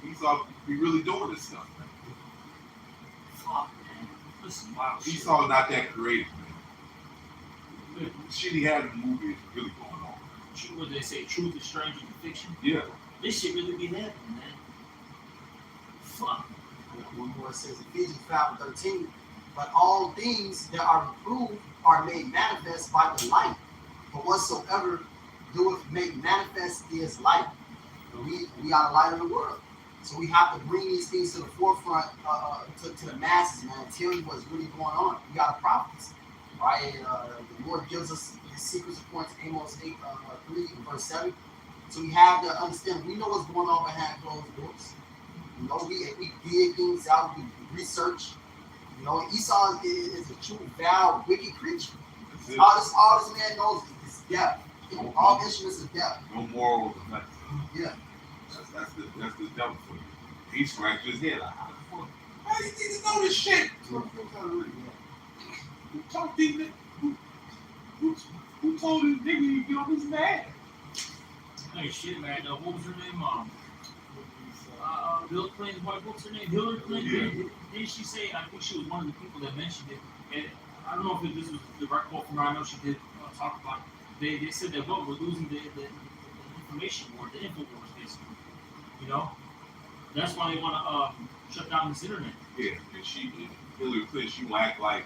Esau be really doing this stuff, man. Fuck, man. Listen, wow. Esau's not that creative, man. The shit he had in the movie is really going on. What they say, truth is stranger than fiction. Yeah. This shit really be happening, man. Fuck. One more says Ephesians 5:13, "But all things that are reproved are made manifest by the light. But whatsoever doeth make manifest is light." We are the light of the world. So we have to bring these things to the forefront, to the masses, man, and tell you what's really going on. We got to prophets, right? And, the Lord gives us his secrets according to Amos 3 and verse 7. So we have to understand, we know what's going on behind closed doors. You know, we dig things out, we research. You know, Esau is a true, vile, wicked creature. All this man knows is death. All instruments of death. No morals or nothing. Yeah. That's the devil for you. He scratched his head like, how the fuck? How you didn't know this shit? Who told these niggas? Who told this nigga you get on his man? Hey, shit, man. What was her name? Bill Clinton's wife. What's her name? Hillary Clinton. Didn't she say? I think she was one of the people that mentioned it. And I don't know if this was the direct quote from her. I know she did talk about it. They said that we're losing the information war, the info wars, basically. You know, that's why they want to shut down this internet. Yeah, and Hillary Clinton, she will act like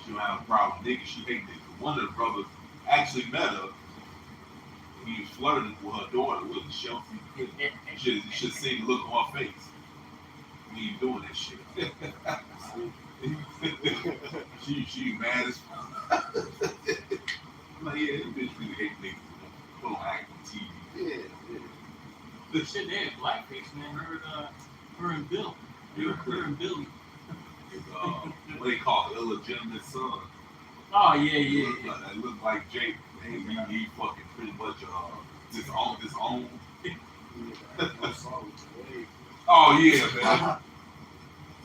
she don't have a problem with niggas. She hate niggas. One of the brothers actually met her. He was flirting with her daughter, with Chelsea. You should see the look on her face when you doing that shit. she mad as fuck. I'm like, yeah, this bitch really hate niggas. Don't act on TV. Yeah. The shit, they had blackface, man. Her and Bill. Her and Billy. What they call it, illegitimate son. Oh, yeah. It looked like Jake. He fucking pretty much disowned. Oh yeah, man.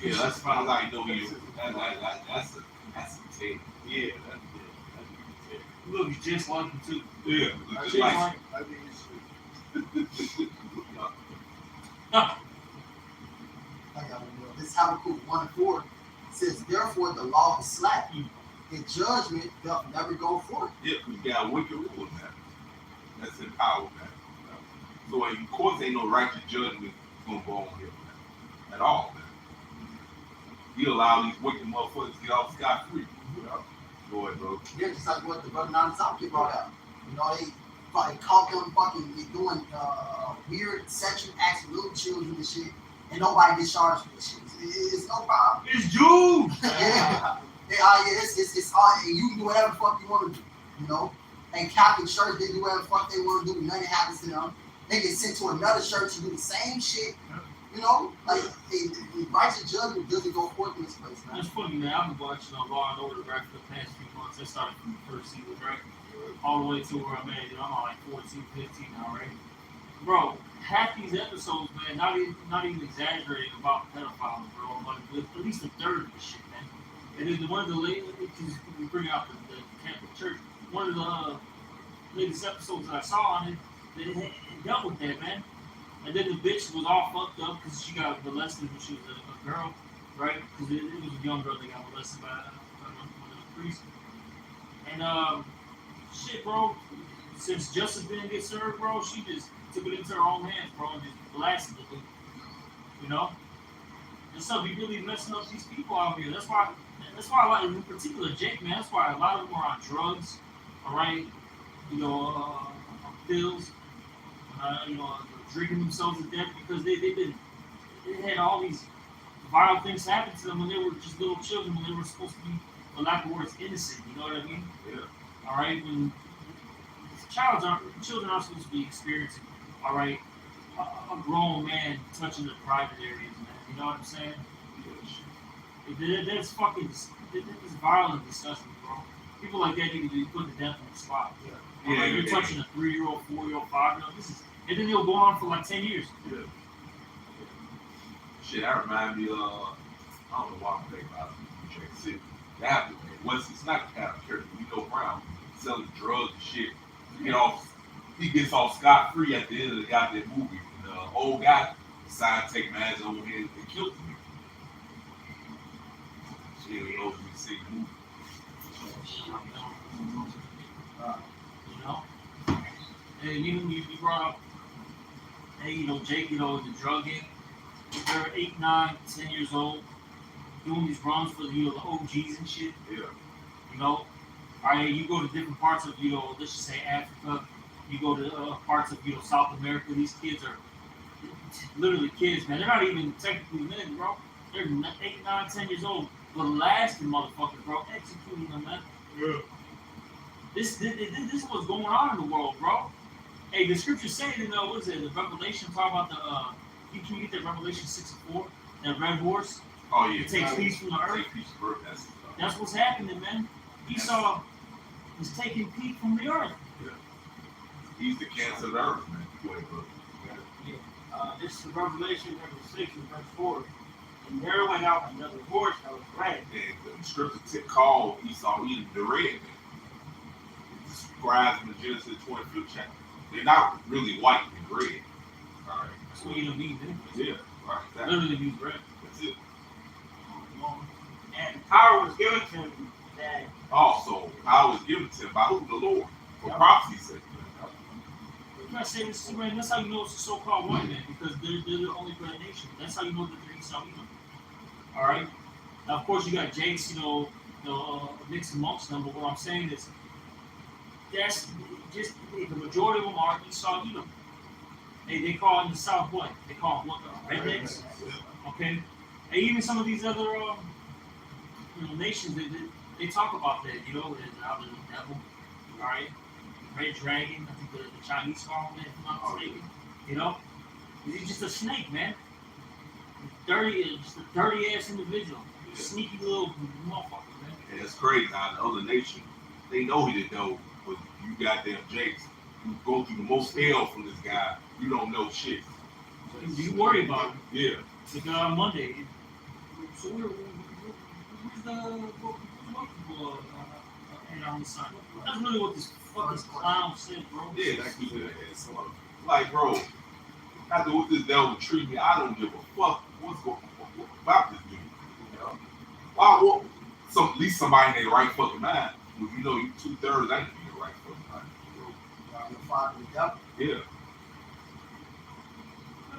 Yeah, that's fine. I know he. That's a tape. Yeah, that's it. Look, he's just like him too. Yeah, I just think like. it's I got one more. This Habakkuk 1 and 4 says, therefore the law is slack, and judgment doth never go forth. Yeah, we got wicked rule, man. That's in power, man. So, of course, ain't no righteous judgment gonna go on here, man. At all, man. He allow these wicked motherfuckers to get off scot free. Go ahead, bro. Yeah, just like what the brother Nanasaki brought out. You know, they probably caught them fucking doing weird sexual acts with little children and shit, and nobody gets charged for this shit. It's no problem. It's Jews. Yeah, it's all, and you can do whatever the fuck you want to do, you know. And Catholic Church, they do whatever the fuck they want to do. Nothing happens to them. They get sent to another church to do the same shit. You know, like the righteous judgment doesn't go forth in this place, man. It's funny, man. I've been watching Law and Order right for the past few months. I started from the first season, right? All the way to where I'm at. You know, I'm on like 14, 15 now, right? Bro, half these episodes, man, not even exaggerating about pedophiles, bro. Like at least a third of the shit, man. And then one of the latest, we bring out the Catholic Church. One of the latest episodes that I saw on it, it dealt with that, man. And then the bitch was all fucked up because she got molested when she was a girl, right? Because it was a young girl that got molested by one of the priests. And shit, bro. Since justice didn't get served, bro, she just took it into her own hands, bro, and just blasted the dude. You know? And so we really messing up these people out here. That's why a lot, in particular Jake, man. That's why a lot of them are on drugs, all right? You know, pills. You know, drinking themselves to death because they had all these vile things happen to them when they were just little children, when they were supposed to be, for lack of words, innocent. You know what I mean? Yeah. All right. When children aren't supposed to be experiencing, all right, a grown man touching their private areas, man. You know what I'm saying? That's fucking. It's vile and disgusting, bro. People like that need to be put to death on the spot. Yeah. Right? You're touching a 3-year-old, 4-year-old, 5-year-old. And then he'll go on for like 10 years. Yeah. Shit, that remind me of, I don't know why I'm thinking about it. Check City. That was, it's not a Catholic Church, we know Brown selling drugs and shit. He gets off scot free at the end of the goddamn movie. And the old guy decided to take man's own head and kill him. Shit, he knows we see the movie. You know? And even you brought up, hey, you know, Jake, you know, the drug game. They're 8, 9, 10 years old, doing these runs for, you know, the OGs and shit. Yeah. You know? All right, you go to different parts of, you know, let's just say Africa. You go to parts of, you know, South America. These kids are literally kids, man. They're not even technically men, bro. They're 8, 9, 10 years old. Blasting motherfuckers, bro. Executing them, man. Yeah. This is what's going on in the world, bro. Hey, the scriptures say, you know, what is it? The Revelation talk about the can you get that Revelation 6:4? That red horse. Oh yeah. It takes peace from the earth. That's what's happening, man. Esau is taking peace from the earth. Yeah. He's the cancer of the earth, man. Go ahead, bro. This is Revelation chapter 6 and verse 4. And there went out another horse that was red. And the scripture called Esau eating the red, man. It describes in the Genesis 25th chapter. They're not really white and red. All right. That's what you mean, man. Yeah. Right. Exactly. Literally means red. That's it. And power was given to him that Also, power was given to him by who? The Lord. For prophecy's sake. Can I say this, man? That's how you know it's a so-called white man, because they're the only red nation. That's how you know that they're Esau Edom. All right. Now, of course, you got Jake's, you know, mixed amongst them. But what I'm saying is, that's just the majority of them are Esau Edom. They call it in the South what? They call them what? Rednecks. Okay. And even some of these other nations, they talk about that. You know, the devil. All right. Red dragon. I think the Chinese call him that, if I'm not mistaken. You know, he's just a snake, man. Just a dirty ass individual. Sneaky little motherfucker, man. And it's crazy how the other nation, they know he didn't know, but you goddamn Jakes, you go through the most hell from this guy, you don't know shit. So you worry about him. Yeah. Like on Monday. So where's the and on the side? That's really what this fucking clown said, bro. Yeah, that keeps it ahead. So, like, bro, after what this devil treat me, I don't give a fuck what's going on about this dude. You know? Oh, well, at least somebody in their right fucking mind. Well, you know, you 2/3 ain't in your right fucking mind. You'll find the devil. Yeah.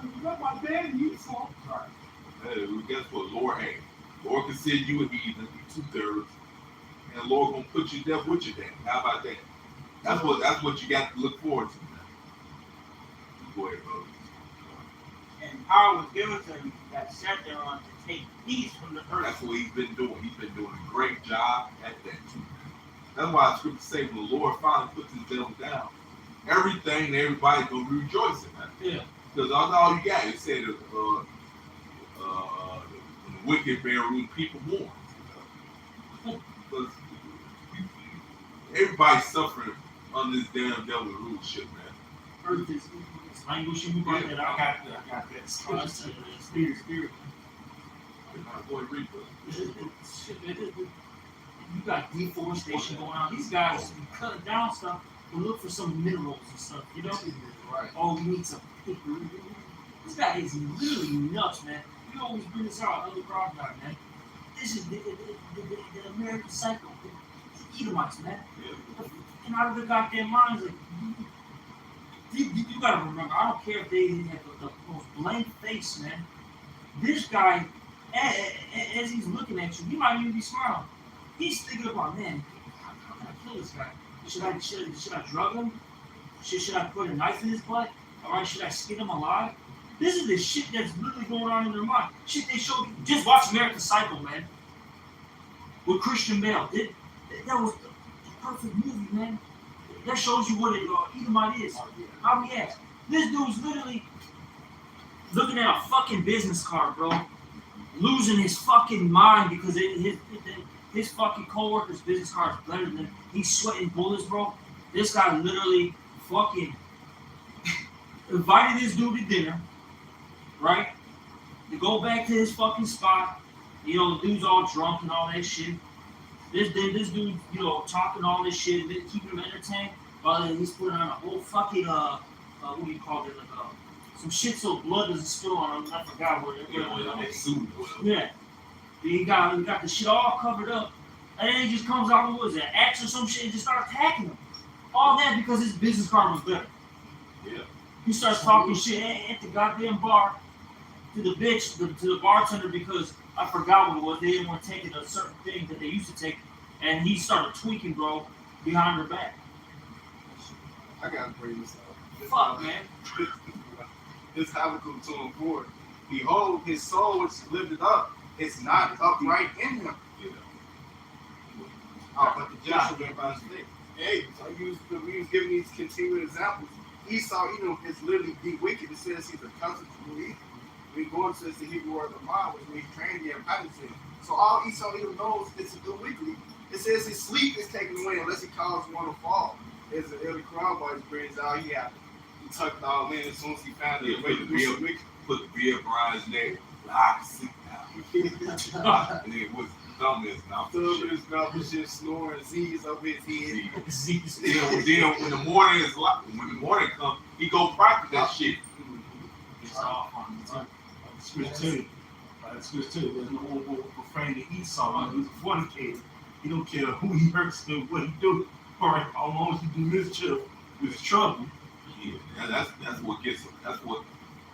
You got my bad uniform. Right. Hey, well, guess what? Lord consider you a heathen, you 2/3, and the Lord gonna put you there with you then. How about that? That's what you got to look forward to. Man. Go ahead, brother. And power was given to him that sat thereon to take peace from the earth. That's what he's been doing. He's been doing a great job at that too. That's why the scripture say when the Lord finally puts his devil down, everything and everybody gonna be rejoicing, man. Yeah. Because that's all you got. It said when the wicked bear root, people mourn. Because everybody's suffering under this damn devil rulership, man. Earth is languishing. You brought that I out. got that. Spirit. Boy, read, brother. Shit, man, you got deforestation going on. These guys be cutting down stuff to look for some minerals and stuff, you know? Right. Oh, we need some paper. This guy is literally nuts, man. You always bring this out, other crowd guy, man. This is the American cycle. The Edomites, man. Yeah. And out of their goddamn minds, like, you gotta remember, I don't care if they have the most blank face, man. This guy, as he's looking at you, he might even be smiling. He's thinking about, man, how can I kill this guy? Should I drug him? Should I put a knife in his butt? Alright, should I skin him alive? This is the shit that's literally going on in their mind. Shit they showed you. Just watch American Psycho, man. With Christian Bale. That was the perfect movie, man. That shows you what Edomite is. How he acts. This dude's literally looking at a fucking business card, bro. Losing his fucking mind because his fucking co-worker's business card is better than he's sweating bullets, bro. This guy literally fucking invited this dude to dinner, right? To go back to his fucking spot. You know, the dude's all drunk and all that shit. This dude, you know, talking all this shit, keeping him entertained, while he's putting on a whole fucking what do you call it, like some shit so blood doesn't spill on him. I forgot what it was. Yeah. He got the shit all covered up, and then he just comes out with what is it, axe or some shit, and just start attacking him. All that because his business card was better. Yeah. He starts talking shit at the goddamn bar to the bitch, to the bartender, because I forgot what it was. They didn't want to take it a certain thing that they used to take, and he started tweaking, bro, behind her back. I gotta bring this up. Fuck, man. This Habakkuk 2 and 4. Behold, his soul which is lifted up is not upright in him. But the just shall live by his faith. Hey, so we was giving these continuing examples. Esau, is literally the wicked. It says he's a cousin to Louis. We go into the Hebrew word of mind, which means trained the empathy. So all Esau even knows is to do wickedly. It says his sleep is taken away unless he causes one to fall. As the early Crown Boys brings out, he tucked it all in as soon as he found the way to do some wicked. Put the beer behind his neck. I can sleep now. And then with thumb in his mouth. Thumb in his mouth and shit, snoring, Z's over his head. Then when the morning comes, he go practice that shit. It's all fun. Switch to there's no more profane to Esau. He's a fornicator. He don't care who he hurts and what he do. All right, as long as he do mischief, it's trouble. Yeah, that's what gets him. That's what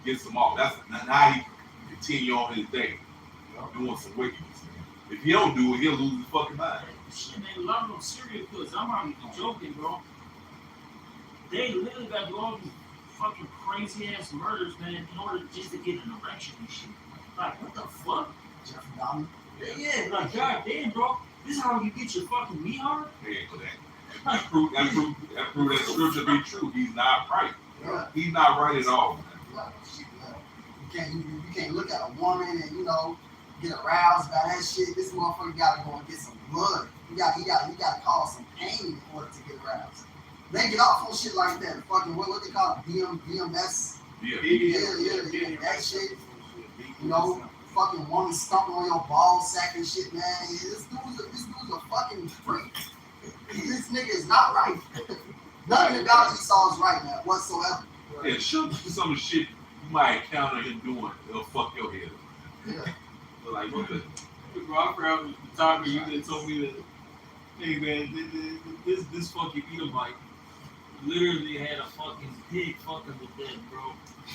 gets him off. That's how he continue on his day, doing some wickedness. If he don't do it, he'll lose his fucking mind. Shit, man, a lot of them serial killers. I'm not even joking, bro. They literally got to do all these fucking crazy ass murders, man, in order just to get an erection and shit. Like, what the fuck? Jeffrey Dahmer. Yeah, like, goddamn, bro. This is how you get your fucking meat hard? They ain't for that. That prove that scripture be true. He's not right. Yeah. He's not right at all, man. Yeah. You can't look at a woman and get aroused by that shit. This motherfucker gotta go and get some blood. He gotta cause some pain in order to get aroused. They get off on shit like that. Fucking what they call it? BMS. Yeah. That shit. Fucking woman stomping on your ball sack and shit, man. This dude's a fucking freak. This nigga is not right. Nothing about Esau is right, man, whatsoever. Yeah, show you some of the shit you might encounter him doing. It'll fuck your head up. Yeah. But like, what the? Bro, I forgot the time you that told me that, hey man, this fucking Edomite literally had a fucking pig fucking with that, bro.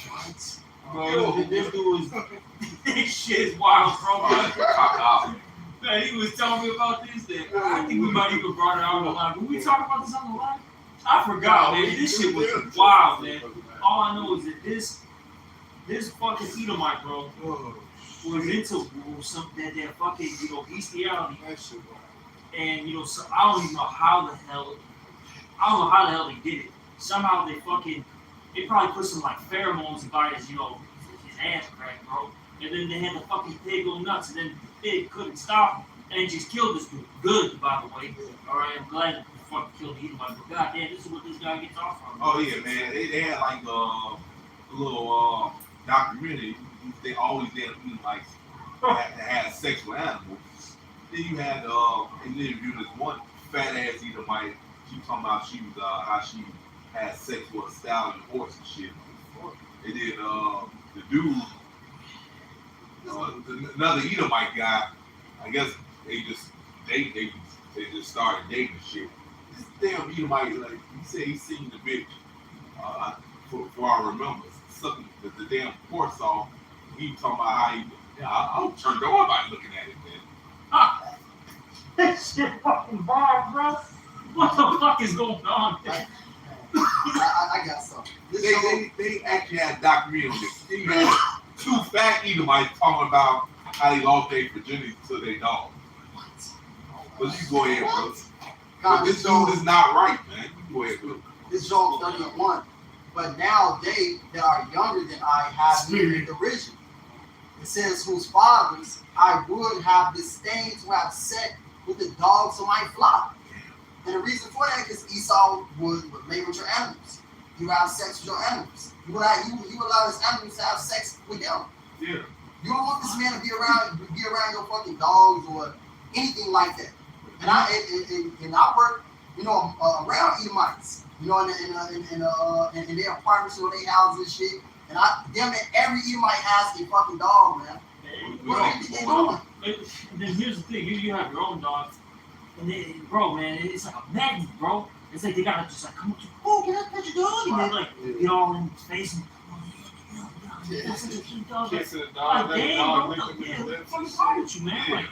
What? Bro, this dude was, this shit is wild, bro. Man, he was telling me about this. That I think we might even brought it out on the line. Did we talk about this on the line? I forgot, man. This shit was wild, man. All I know is that this fucking Edomite, bro, was into some that fucking, bestiality. That shit wild. And so I don't even know how the hell they did it. Somehow they probably put some like pheromones by his ass crack, bro. And then they had the fucking pig go nuts, and then the pig couldn't stop him, and it just killed this dude. Good, by the way. All right, I'm glad it fucking killed the Edomite, but goddamn, this is what this guy gets off on. Oh yeah, man. They had like a little documentary. They always damn Edomites had sex with animals. Then you had they interviewed this one fat ass Edomite. She was talking about how she had sex with a stallion horse and shit. And then the dude, another Edomite guy, I guess they just started dating and shit. This damn Edomite, like he said, he seen the bitch. For I remember, sucking the damn horse off. He was talking about how I was turned on by looking at it, man. That shit fucking wild, bro. What the fuck is going on? I got something. They actually had a documentary on this. They had two fat Edomites talking about how they lost their virginity to their dog. But you go ahead, bro. But this dude is not right, man. You go ahead, bro. This Job 31. But now they that are younger than I have me in derision. It says, whose fathers I would have disdained to have set with the dogs of my flock. And the reason for that is Esau would lay with your animals. You have sex with your animals. You allow his animals to have sex with them. Yeah. You don't want this man to be around your fucking dogs or anything like that. And I work, around Edomites, in their apartments or their houses and shit. And every Edomite has a fucking dog, man. What do they doing? Then here's the thing: you have your own dogs, and bro, man, it's like a magnet, bro. It's like they gotta just like come up to, oh, can I pet your dog? And they like get all in his face and, that's such a cute dog. Kissing the dog, Like, let the damn, dog bro, lick him in yeah, the what the lips fuck and is wrong shit. with you, man? Yeah.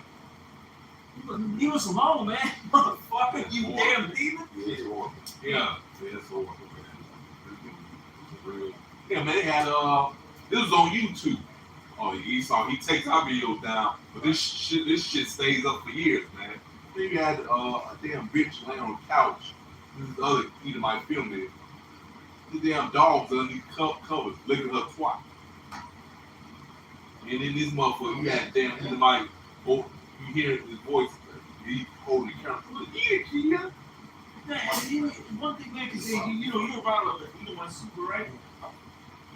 Like, leave us alone, man, motherfucker, you damn demon. Yeah, it's horrible. Yeah, it's horrible, man. It's real. Yeah, man, they had this was on YouTube. Oh, Esau, he takes our videos down, but this shit stays up for years, man. Then you had a damn bitch laying on the couch. This is the other Edomite filmed it. The damn dogs underneath covers licking her twat. And then this motherfucker, you had damn Edomite. Oh, you hear his voice. He holding the camera. Yeah. One thing, man, because you're around the Edomite super, right?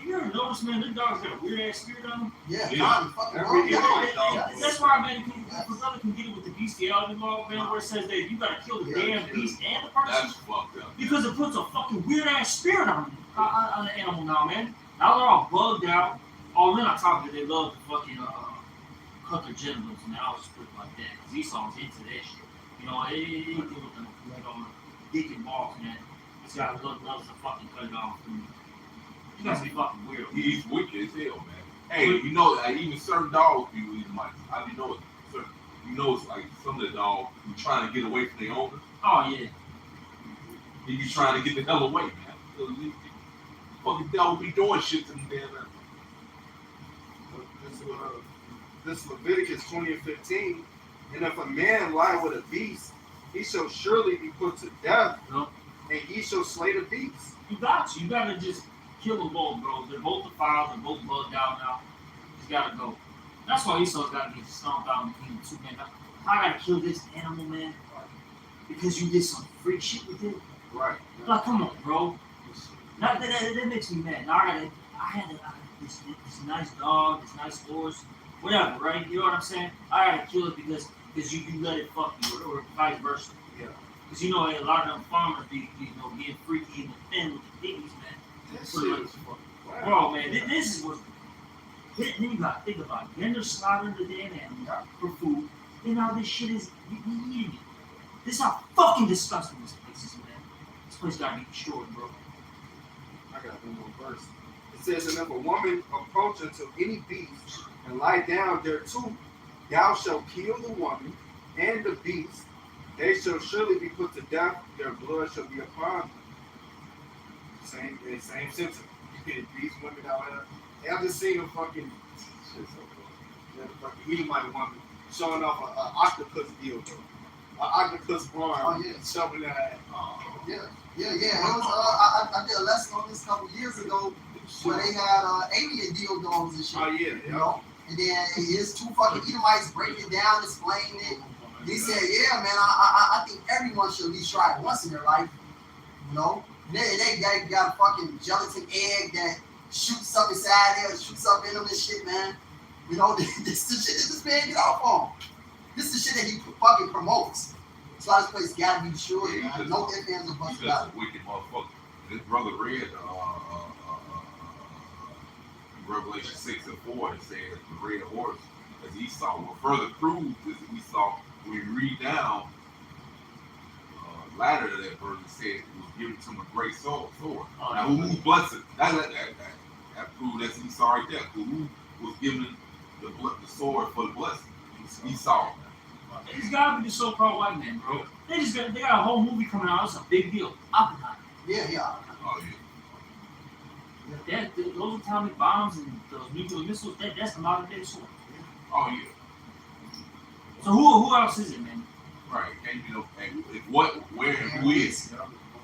You ever notice, man, them dogs got a weird ass spirit on them? Yeah, Yeah. fucking Every wrong. Edomite Yeah. dog. That's why, man, the brother can get it with the bestiality law, man, where it says that you gotta kill the damn beast and the person That's fucked up. because it puts a fucking weird ass spirit on the animal now, man. Now they're all bugged out. Oh, they're not talking. They love to fucking cut their genitals, and I'll just put it like that. Cause Esau's into that shit. Anything with them, dick and balls, man. This guy loves to fucking cut it off. You guys be fucking weird. He's wicked as hell, man. Hey, even certain dogs be with Edomites. How do you know it? It's like some of the dogs be trying to get away from their owner. Oh yeah. He be trying to get the hell away, man. So fucking dog be doing shit to them damn animals. This Leviticus 20 and 15, and if a man lie with a beast, he shall surely be put to death, Yep. and he shall slay the beast. You gotta just kill them both, bro. They're both defiled, they're both bugged out now. Just gotta go. That's why Esau's gotta get stomped out between the two, man. I gotta kill this animal, man. Because you did some freak shit with it. Right. Like, come on, bro. That makes me mad. Now I had this nice dog, this nice horse, whatever, right? You know what I'm saying? I gotta kill it because you let it fuck you, or vice versa. Yeah. Because a lot of them farmers be being freaky in the pen with the piggies, man. This So, shit like, is fucking bro, man, this is what. Then you gotta think about it. Then they're slaughtering the damn animal for food. Then all this shit is eating it. This is how fucking disgusting this place is, man. This place gotta be destroyed, bro. I got one more verse. It says, and if a woman approach unto any beast and lie down thereto, thou shalt kill the woman and the beast. They shall surely be put to death. Their blood shall be upon them. Same sentence. These women out here. I just seen a fucking shit so cool. Yeah, fucking Edomite woman showing off an octopus dildo. An octopus arm. Oh, yeah. Shoving that. Yeah. It was, I did a lesson on this a couple years ago where they had alien dildos and shit. Oh yeah. You know? And then his two fucking Edomites break it down, explain it. He said, yeah, man, I think everyone should at least try it once in their life. You know? They got a fucking gelatin egg that shoots up inside there, shoots up in them and shit, man. You know, this is the shit that this man get off on. This is the shit that he fucking promotes. That's why this place gotta be destroyed, Yeah, man. No ifs, ands, or buts He's about just a wicked motherfucker. This brother read Revelation 6 and 4, it says the red horse as Esau. What further proves is Esau, when we read down latter of that verse, it said it was given to him a great sword. Now who blessed? That proved that's Esau right there. Who was given the sword for the blessing? It's Esau. It's gotta be the so-called white man, bro. They got a whole movie coming out. It's a big deal. Oppenheimer. Yeah. Oh yeah. Those atomic bombs and those nuclear missiles, that's the modern day sword. Oh yeah. So who else is it, man? Right. And you know, where and who is?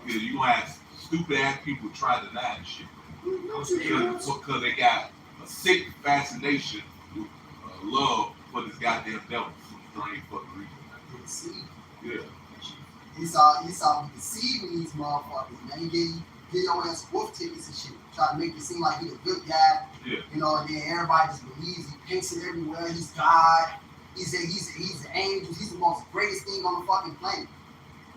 Because you gonna have stupid ass people try to deny this shit. Because they got a sick fascination with love for this goddamn devil for some strange fucking reason. Yeah. Esau be deceiving these motherfuckers, man. He get your ass wolf tickets and shit. Try to make it seem like he's a good guy. Yeah. You know, and then everybody just believes he paints it everywhere. He's God. He's an angel. He's the most greatest thing on the fucking planet.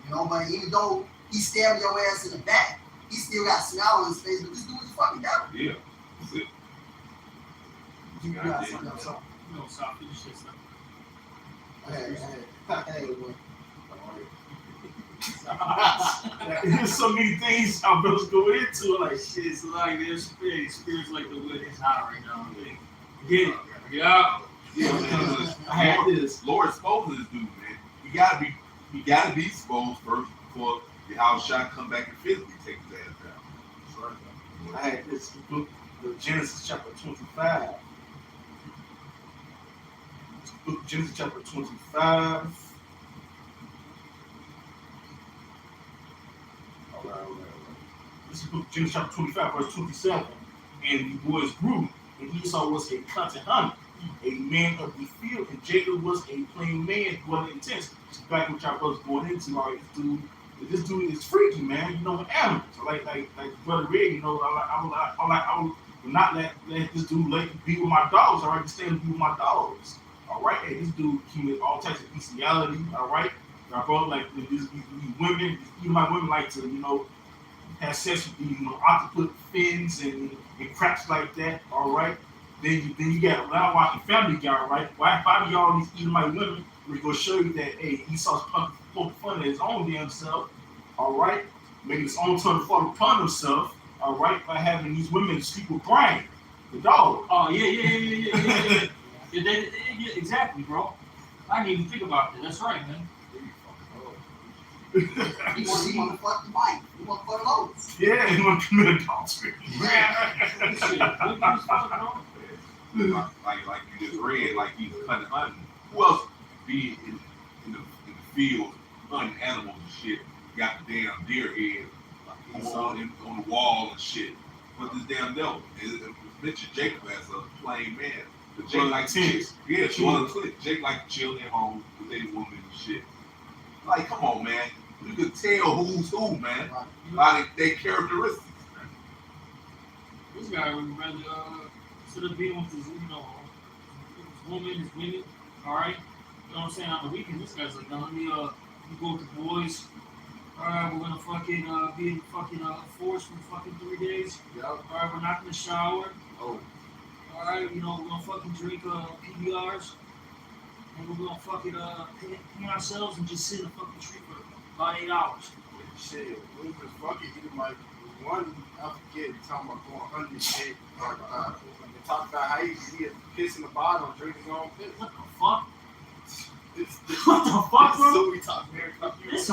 You know, but even though he stabbed your ass in the back, he still got a smile on his face. But this dude is fucking devil. Yeah. That's it. You got something else on. You know, stop finish this stuff. Hey, There's so many things I'm about to go into. Like, Shit, it's like there's spirits like the wood is hot right now. Get it. Yeah. Yeah, man. I had this. Lord exposes this dude, man. He gotta be exposed first before the house shot come back and physically take his ass down. I had this book, Genesis chapter 25. Book Genesis chapter 25. All right. This is book Genesis chapter 25, verse 27. And the boys grew, and Esau was a cunning hunter, a man of the field, and Jacob was a plain man dwelling in tents. Back which I was going into, all right, this dude is freaky, man. You know, with animals. Like Brother Red, you know, I would not let this dude be with my dogs. All right, stay and be with my dogs. All right, hey, this dude commit all types of bestiality. All right, bro, like these women, even my women like to, you know, have sex with these, you know, octopus fins and cracks like that. All right, then you got when I'm watching Family Guy, right? Why do y'all these Edomite women? We're gonna show you that hey, Esau's poking fun at his own damn self. All right, making his own turn to fall upon himself. All right, by having these women sleep with Brian, the dog. Oh yeah. Yeah, exactly, bro. I didn't even think about that. That's right, man. he want to fuck the bike. He want to fuck loads. Yeah, he want to commit adultery. Shit, what the fuck, bro? Like you just read, like he's hunting. Who else be in the field hunting animals and shit? Got the damn deer head on the wall and shit. But this damn devil. Mention Jacob as a plain man. But Jake like to chill. Yeah, Jake like to chill at home with any woman and shit. Like, come on, man. You can tell who's who, man. By their characteristics. This guy would rather instead of being with his, you know, his women, all right. You know what I'm saying? On the weekend, this guy's like, let me go with the boys. All right, we're gonna fucking be in fucking force for fucking 3 days. Yep. All right, we're not gonna shower. Oh. All right, you know, we're gonna fucking drink PBRs. and we're gonna fucking hang ourselves and just sit in the fucking tree for about 8 hours. Shit, we was fucking eating like one. I forget talking about going hunting shit. They talked about how he piss in the bottle, drink his own piss. What the fuck? This What the fuck, bro? So we talk very This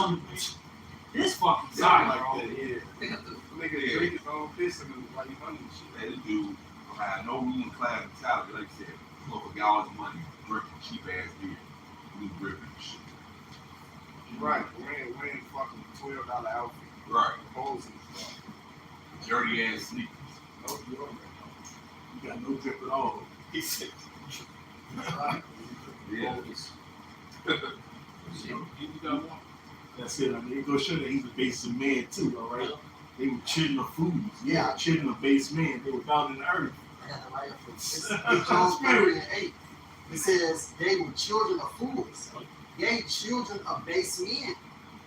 fucking something guy, like bro. that, yeah. Nigga drink his own piss and like he hunting shit. Man, this dude had no ruling class mentality. Like I said, full of gallons of money, drinking cheap ass beer, blue ribbon and shit. Right, wearing fucking $12 outfit. Right. Clothes and stuff. Dirty ass sneakers. No deodorant. You got no drip at all. He said, Right. Yeah. You got one. That's it. I mean, it goes show that he's a basic man too, all right? They were children of fools. Yeah. Children of base men. They were down in the earth. I got the right up for this. Job 38. It says they were children of fools. They children of base men.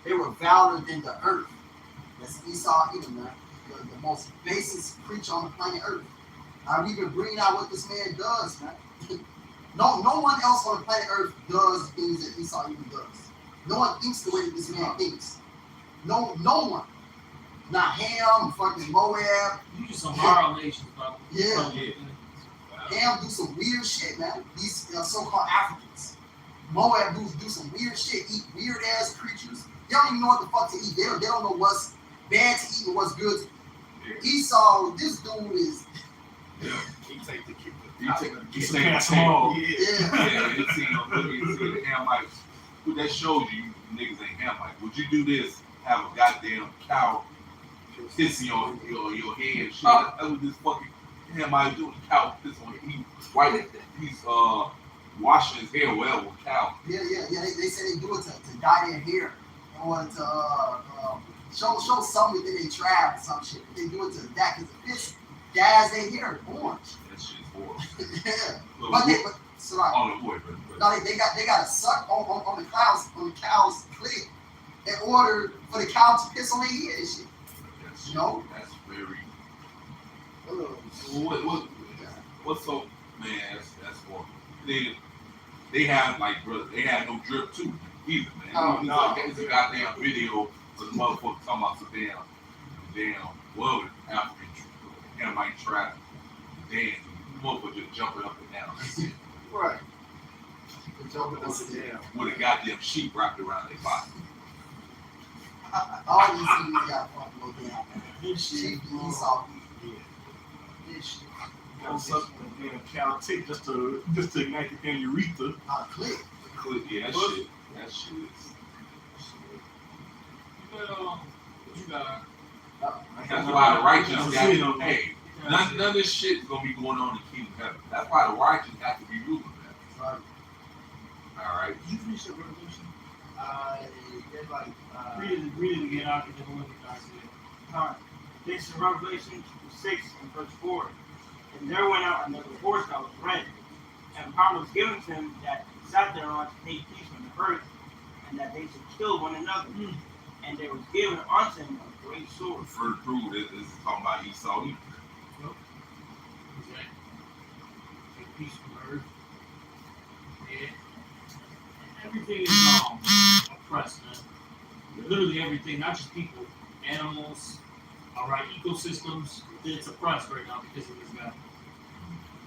They were viler than the earth. That's Esau, Edom, man. The most basest creature on the planet Earth. We've been bringing out what this man does, man. No one else on the planet Earth does things that Esau Edom does. No one thinks the way that this man thinks. No one. Not Ham, fucking Moab. You just some violations, bro. Yeah. Yeah. Ham do some weird shit, man. These so-called Africans. Moab do some weird shit. Eat weird ass creatures. They don't even know what the fuck to eat. They don't know what's bad to eat and what's good to eat. Esau, this dude is. Yeah. he take the kick. He He's take a the small. Yeah. Yeah. Yeah, you see the Hamites. That shows you niggas ain't Hamites. Would you do this? Have a goddamn cow pissing on your head and shit. That's what this fucking Hamite doing. Cow piss on it. He's washing his hair well with cow. Yeah. They say they do it to dye their hair in order to show something within their tribe or some shit. They do it to that because the piss dyes their hair orange. That shit's horrible. Yeah. Look, But sorry. on the boy, but No, they got to suck on the cow's clit in order for the cow to piss on their head and shit. that's, No. that's very. Ugh. What's so, man? That's horrible. They have like, brother, they have no drip too either, man. Oh, It's no. like, it's a goddamn video of the motherfucker talking about some damn, well, African Hamite tribe. Damn, motherfucker just jumping up and down. That's it. Right. Jumping up and down. With a goddamn sheet wrapped around their body. All these people got fucking go down. This shit, Chief bro. Esau. This shit. Got something in a cow tick just to ignite the damn urethra. Not a click. Yeah, that shit is. What you got? That's why the righteous That's got it, to pay. None of this shit is gonna be going on in the kingdom of heaven. That's why the righteous have to be ruling that. Right. All right. Did you finish the revolution? There's like, Read it again. I can just look at it. Alright. This is Revelation 6 and verse 4. And there went out another horse that was red, and power was given to him that sat thereon to take peace from the earth, and that they should kill one another. And there was given unto him a great sword. For the proof, this is talking about Esau. Exactly. Take peace from the earth. Yeah. Everything is oppressed, man. Literally everything, not just people, animals, all right, ecosystems. It's oppressed right now because of this guy.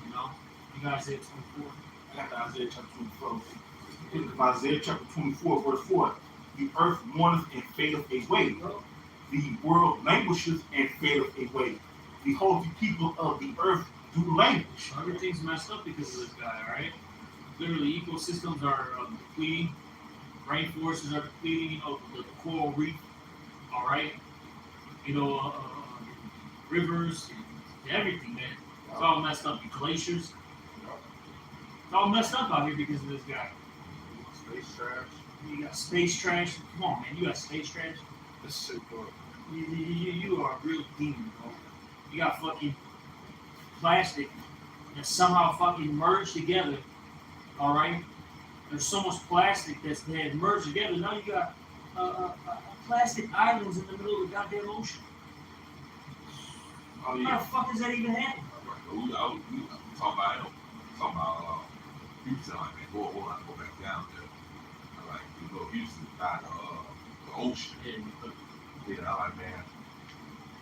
You know, you guys say 24. I got the Isaiah chapter 24. In Isaiah chapter 24, verse 4, the earth mourneth and fadeth away. The world languisheth and fadeth away. Behold, the people of the earth do languish. Everything's messed up because of this guy, all right? Literally, ecosystems are depleting. Rainforests are depleting. You know, the coral reef, all right? You know, rivers, everything, man. It's all messed up. The glaciers. It's all messed up out here because of this guy. Space trash. You got space trash. Come on, man. You got space trash. This shit, bro. You are a real demon, bro. You got fucking plastic that somehow fucking merged together. All right. There's so much plastic that's they had merged together. Now you got plastic islands in the middle of the goddamn ocean. Oh How yeah. the fuck does that even happen? We talking about future, man. boy, I want to go back down there. I like, you know, Houston by the ocean. Yeah, I like, man,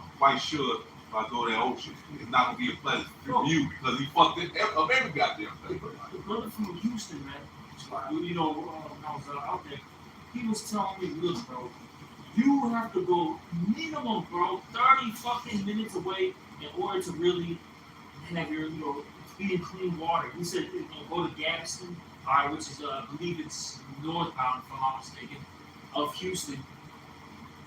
I'm quite sure if I go to that ocean, it's not gonna be a pleasant view because he fucked it up every goddamn thing. The brother from Houston, man, you know, when I was out there, he was telling me, look, bro, you have to go minimum, bro, 30 fucking minutes away in order to really have your, you know, be in clean water. He said, you know, go to Galveston, which is, I believe it's northbound, if I'm not mistaken, of Houston.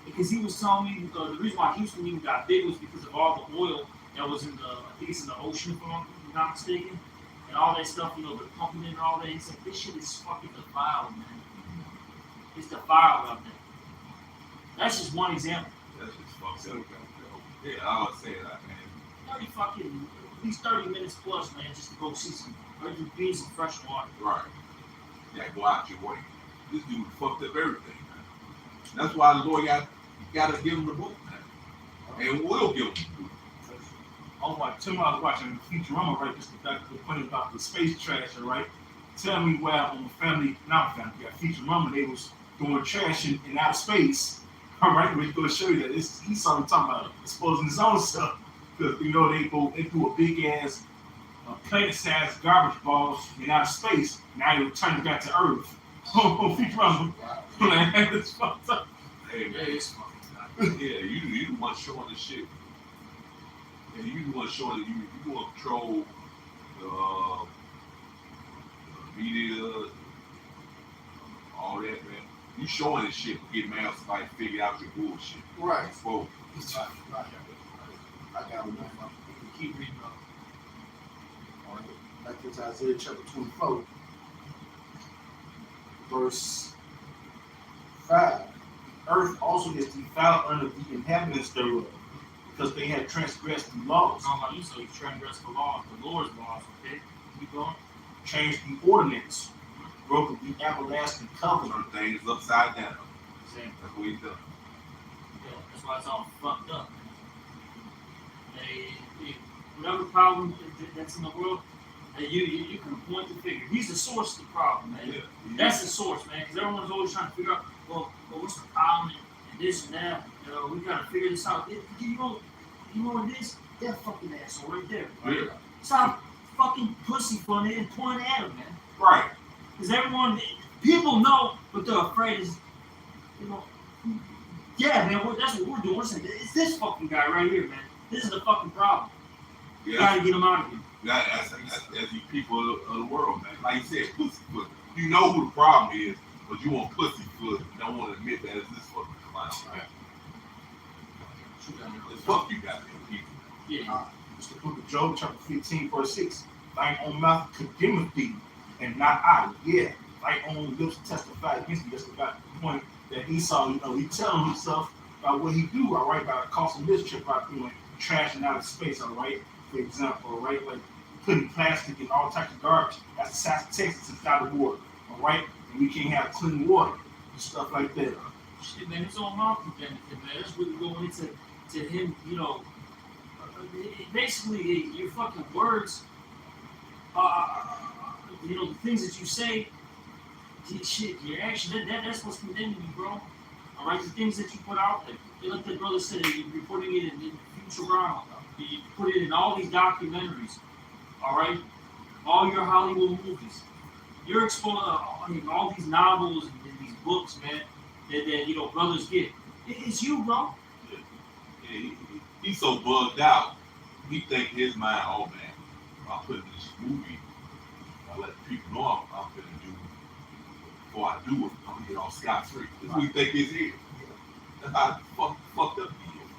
Because he was telling me the reason why Houston even got big was because of all the oil that was in the, I think it's in the ocean, if I'm not mistaken, and all that stuff, you know, they're pumping in and all that. He said, this shit is fucking defiled, man. It's defiled out there. That's just one example. That's just fucked up. Yeah, I would say that, man. 30 fucking, at least 30 minutes plus, man, just to go see some, or just be in some fresh water. Right. Yeah, go out your way. This dude fucked up everything, man. That's why the Lord got to give him the boot, man. And we'll give him the boot. I was watching Futurama, right? Just the point about the space trash, right? Tell me where on Futurama, they was doing trash in outer space. All right, we're going to show you that he's talking about exposing his own stuff because you know they do a big ass planet-sized garbage balls in outer space. Now they return it back to Earth. Futurama, like it's fucked up. Hey man, it's fucking yeah. You the one showing the shit, and you the one showing that you want to control the media, all that, man. You showing this shit, get mad at somebody to figure out your bullshit. Right. Exposed. Right. I got it. Keep reading up. All right. Back to Isaiah chapter 24, verse 5. Earth also is defiled under the inhabitants thereof, because they have transgressed the laws. Talking about you, so you transgress the laws, the Lord's laws, okay? Keep going. Changed the ordinance, broken the everlasting covenant. Turn things upside down. Same. That's what he's done. Yeah, that's why it's all fucked up. Whatever problem that's in the world, you can point the finger. He's the source of the problem, man. Yeah. That's the source, man. Because everyone's always trying to figure out, well, what's the problem and this and that. You know, we gotta figure this out. You know what it is? That fucking asshole right there. Yeah. Stop fucking pussyfooting and pointing at him, man. Right. Because people know, but they're afraid is, you know, yeah, man, that's what we're doing. We're saying, it's this fucking guy right here, man. This is the fucking problem. You gotta get him out of here. That's you people of the world, man. Like you said, pussyfoot. You know who the problem is, but you want pussyfoot. You don't want to admit that it's this fucking clown. Right? Fuck you goddamn people. Yeah. It's the book of Job, chapter 15, verse 6. Thine own mouth condemneth thee, and not I. Yeah, thine own lips testify against thee. That's about the point that Esau, you know, he telling himself about what he do, all right, by causing mischief by doing trashing out of space, all right. For example, all right, like putting plastic in all types of garbage. That's the size of Texas is out of water, all right. And we can't have clean water and stuff like that. Shit, man, his own mouth condemned him, man. That's really going into him, you know. Basically, your fucking words, you know, the things that you say, shit, your action, that's what's condemning you, bro. All right, the things that you put out there. Like the brother said, you're putting it in Futurama. You put it in all these documentaries. All right, all your Hollywood movies. You're exposed all these novels and these books, man. That you know, brothers get. It's you, bro. Yeah, he's so bugged out. He think in his mind, oh man, if I put in this movie, I let the people know I'm gonna do before I do it, I'm gonna get off scot-free. That's what he think is here. That's how fucked up he is.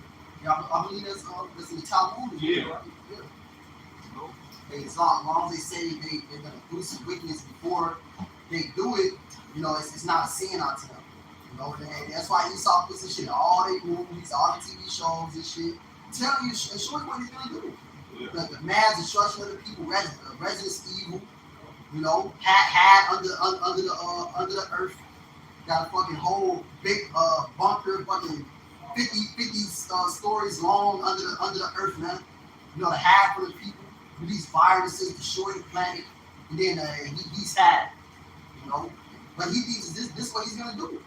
Yeah, I believe that's in the top movie. Yeah. Right? Yeah. You know, as long as they say they're gonna do some wickedness before they do it, you know, it's not a sin unto them. You know, that's why Esau puts this shit in all their movies, all the TV shows and shit. Telling you, showing what he's gonna do. Yeah. The mass destruction of the people, residents evil. You know, had under the earth. Got a fucking whole big bunker, fucking 50 stories long under the earth, man. You know, to hide from the people. These viruses destroy the planet, and then he's had You know, but he thinks this is what he's gonna do.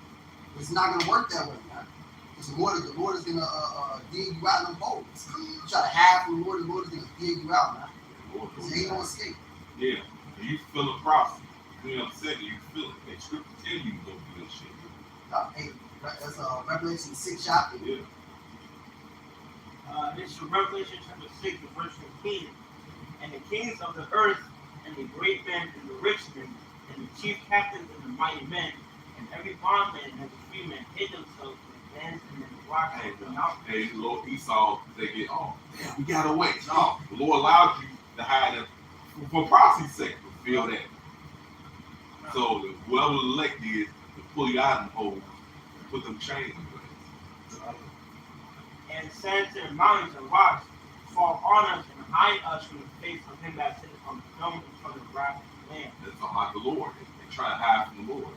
It's not gonna work that way, man. Because the Lord is gonna dig you out of them holes. You try to hide from the Lord is gonna dig you out, man. There ain't no escape. Yeah, and you feel the prophecy. You know what I'm saying? You feel it. They scripture tell you to go do this shit. Hey, that's Revelation 6 chapter. Yeah. This is Revelation chapter 6, verse 15. And the kings of the earth, and the great men, and the rich men, and the chief captains, and the mighty men, and every bondman and every free man hid themselves in the dens and in the rocks of the mountains. Hey, Lord Esau, they get, oh, yeah, we gotta wait. No, the Lord allowed you to hide them for prophecy's sake, to feel that. So whoever the elect is to pull you out of the hole and put them chains in place. And said to the mountains and rocks, fall on us and hide us from the face of him that sitteth on the throne and from the wrath of the Lamb. That's talking about the Lord. They try to hide from the Lord.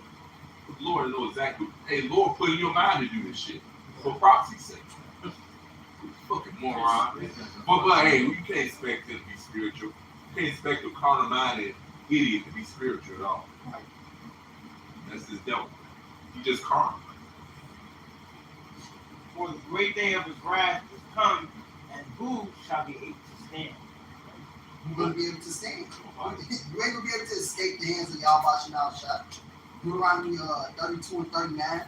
But the Lord knows exactly. Hey, Lord put in your mind to do this shit for prophecy's sake. Fucking moron. But hey, you can't expect him to be spiritual. You can't expect a carnal-minded idiot to be spiritual at all. That's his devil. He just carnal. For the great day of his wrath is come, and who shall be able to stand? You're gonna be able to stand. You ain't gonna be able to escape the hands of y'all watching out shot. Deuteronomy 32 and 39.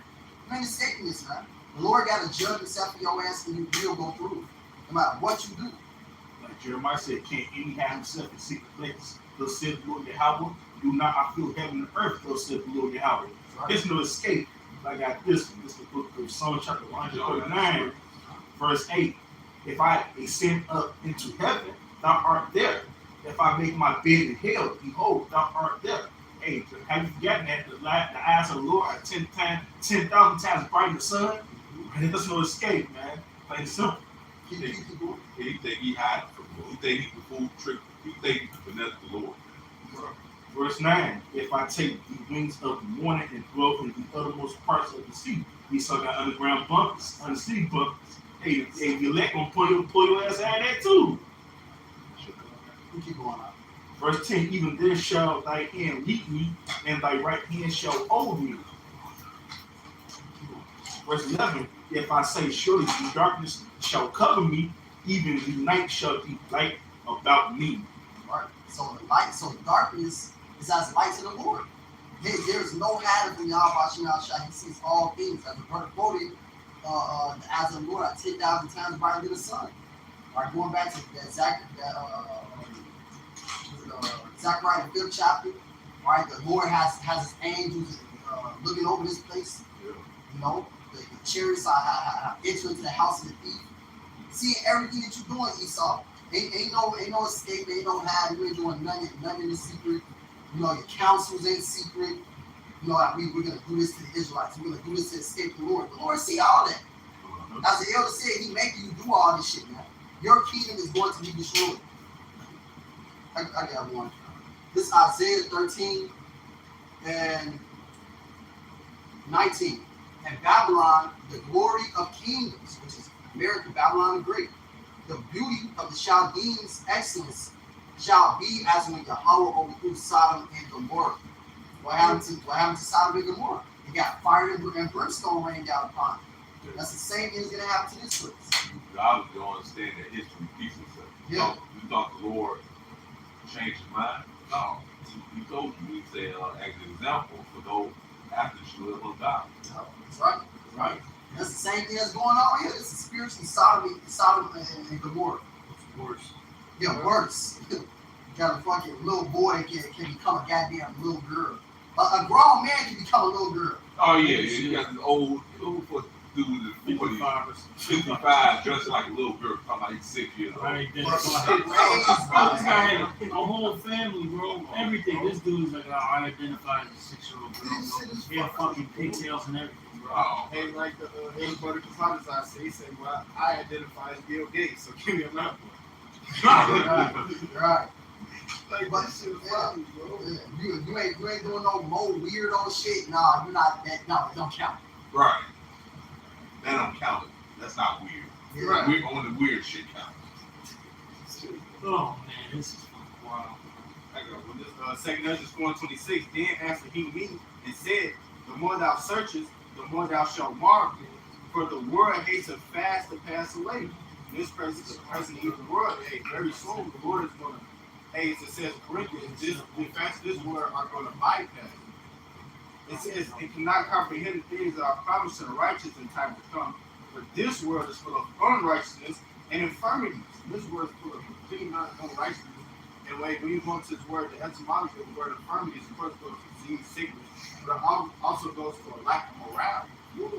You ain't escaping this, man. The Lord got to judge himself for your ass, and you will go through, no matter what you do. Like Jeremiah said, can't any hide himself in secret places. Thus said the Lord Yahweh, do not I feel heaven and earth, thus said the Lord Yahweh. There's no escape. I got this one. This is the book of Psalm chapter 139, verse 8. If I ascend up into heaven, thou art there. If I make my bed in hell, behold, thou art there. Hey, have you forgotten that the eyes of the Lord are 10,000 times brighter than the sun? And there's no escape, man. Plain and simple. He think he hiding from the Lord. He think he can fool trick. He think he can finesse the Lord. Verse 9, if I take the wings of the morning and dwell in the uttermost parts of the sea, we saw got underground bunkers, undersea bunkers. Hey, the elect gonna pull your ass out of that too. We keep going on. Verse 10, even there shall thy hand lead me, and thy right hand shall hold me. Verse 11, if I say, surely the darkness shall cover me, even the night shall be light about me. Right. So the darkness is as light to the Lord. There's no hiding from y'all watching out shot. He sees all things. As the brother quoted, as the Lord are 10,000 times brighter than the sun. All right, going back to that Zechariah the 5th chapter. All right, the Lord has his angels looking over this place. Yeah. You know, the chariots are entering into the house of the thief. Seeing everything that you're doing, Esau. Ain't no escape, ain't no hide. You ain't doing nothing in secret. You know, your counsels ain't secret. You know, we're gonna do this to the Israelites. We're gonna do this to escape the Lord. The Lord see all that. As the elder said, he making you do all this shit, man. Your kingdom is going to be destroyed. I got one. This is Isaiah 13 and 19. And Babylon, the glory of kingdoms, which is America, Babylon the Great. The beauty of the Chaldeans' excellence shall be as when Yahweh overthrew Sodom and Gomorrah. What happened to Sodom and Gomorrah? It got fire and brimstone rained down upon it. That's the same thing that's going to happen to this place. God don't understand that history repeats itself. Yeah. You thought the Lord changed his mind? No. He told you, he said, as an example for those after you live on God. That's right. That's right. That's the same thing that's going on here. This is spiritually Sodom and Gomorrah. It's worse. Yeah, worse. You got a fucking little boy can become a goddamn little girl. A grown man can become a little girl. Oh yeah, you got this old dude in 55 dressed like a little girl, talking about he's 6 years old. Right, this guy, a whole family, bro, everything. This dude's like, I identify as a 6-year-old girl. He had fucking pigtails and everything, bro. Oh. And like the brother Casadas I say, he said, well, I identify as Bill Gates, so give me a number. Right. Like, But this shit is yeah, funny, bro. you ain't doing no more weirdo shit. Nah, you're not that. No, it don't count. Right. That don't count. That's not weird. Yeah. Right. We're on the weird shit count. Oh man, this is fucking wild. I When this second Ezra 4:26, then answered he me and said, the more thou searchest, the more thou shalt marvel. For the world hates a fast to pass away. This present is the present evil world. Hey, very soon the Lord is going to, hey, it says in Corinthians, the facts of this world are going to bypass. It says it cannot comprehend the things that are promised to the righteous in time to come. But this world is full of unrighteousness and infirmities. This world is full of complete unrighteousness. And when you go into this word, the etymology of the word infirmity is first goes to disease, sickness, but it also goes for a lack of morale.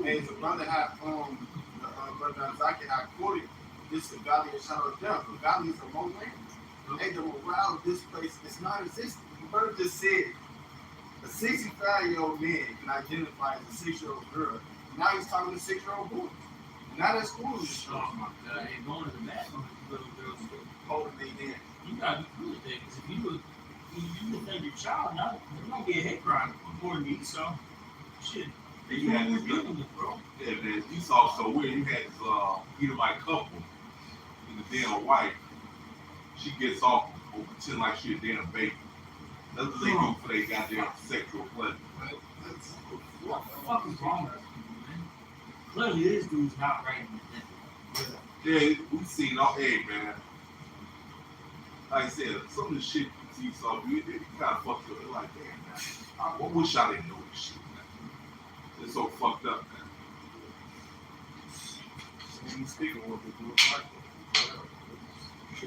And the brother had, brother Zaki had quoted, this is the valley of shadow of death. The valley is a low land. Hey, the morale of this place is non-existent. The brother just said, a 65-year-old man can identify as a 6-year-old girl. Now he's talking to 6-year-old boys. Now that's cool. Oh my God, ain't going to the bathroom with little girls. Holding they in. You gotta be cool with that, because if you defend your child, now you're gonna get a hate crime more than me, so shit. And you had this dealing with, bro. Yeah, man, you saw so weird. You had this Edomite couple, and the damn wife, she gets off or pretend like she a damn baby. That's what they do for their goddamn sexual pleasure. What the fuck is wrong with you, man? Clearly, this dude's not right in the Yeah, we seen all, hey man. Like I said, some of the shit you see, so it kind of fucked up. Like, damn, man, I wish I didn't know this shit, man. It's so fucked up, man. And speaking what they do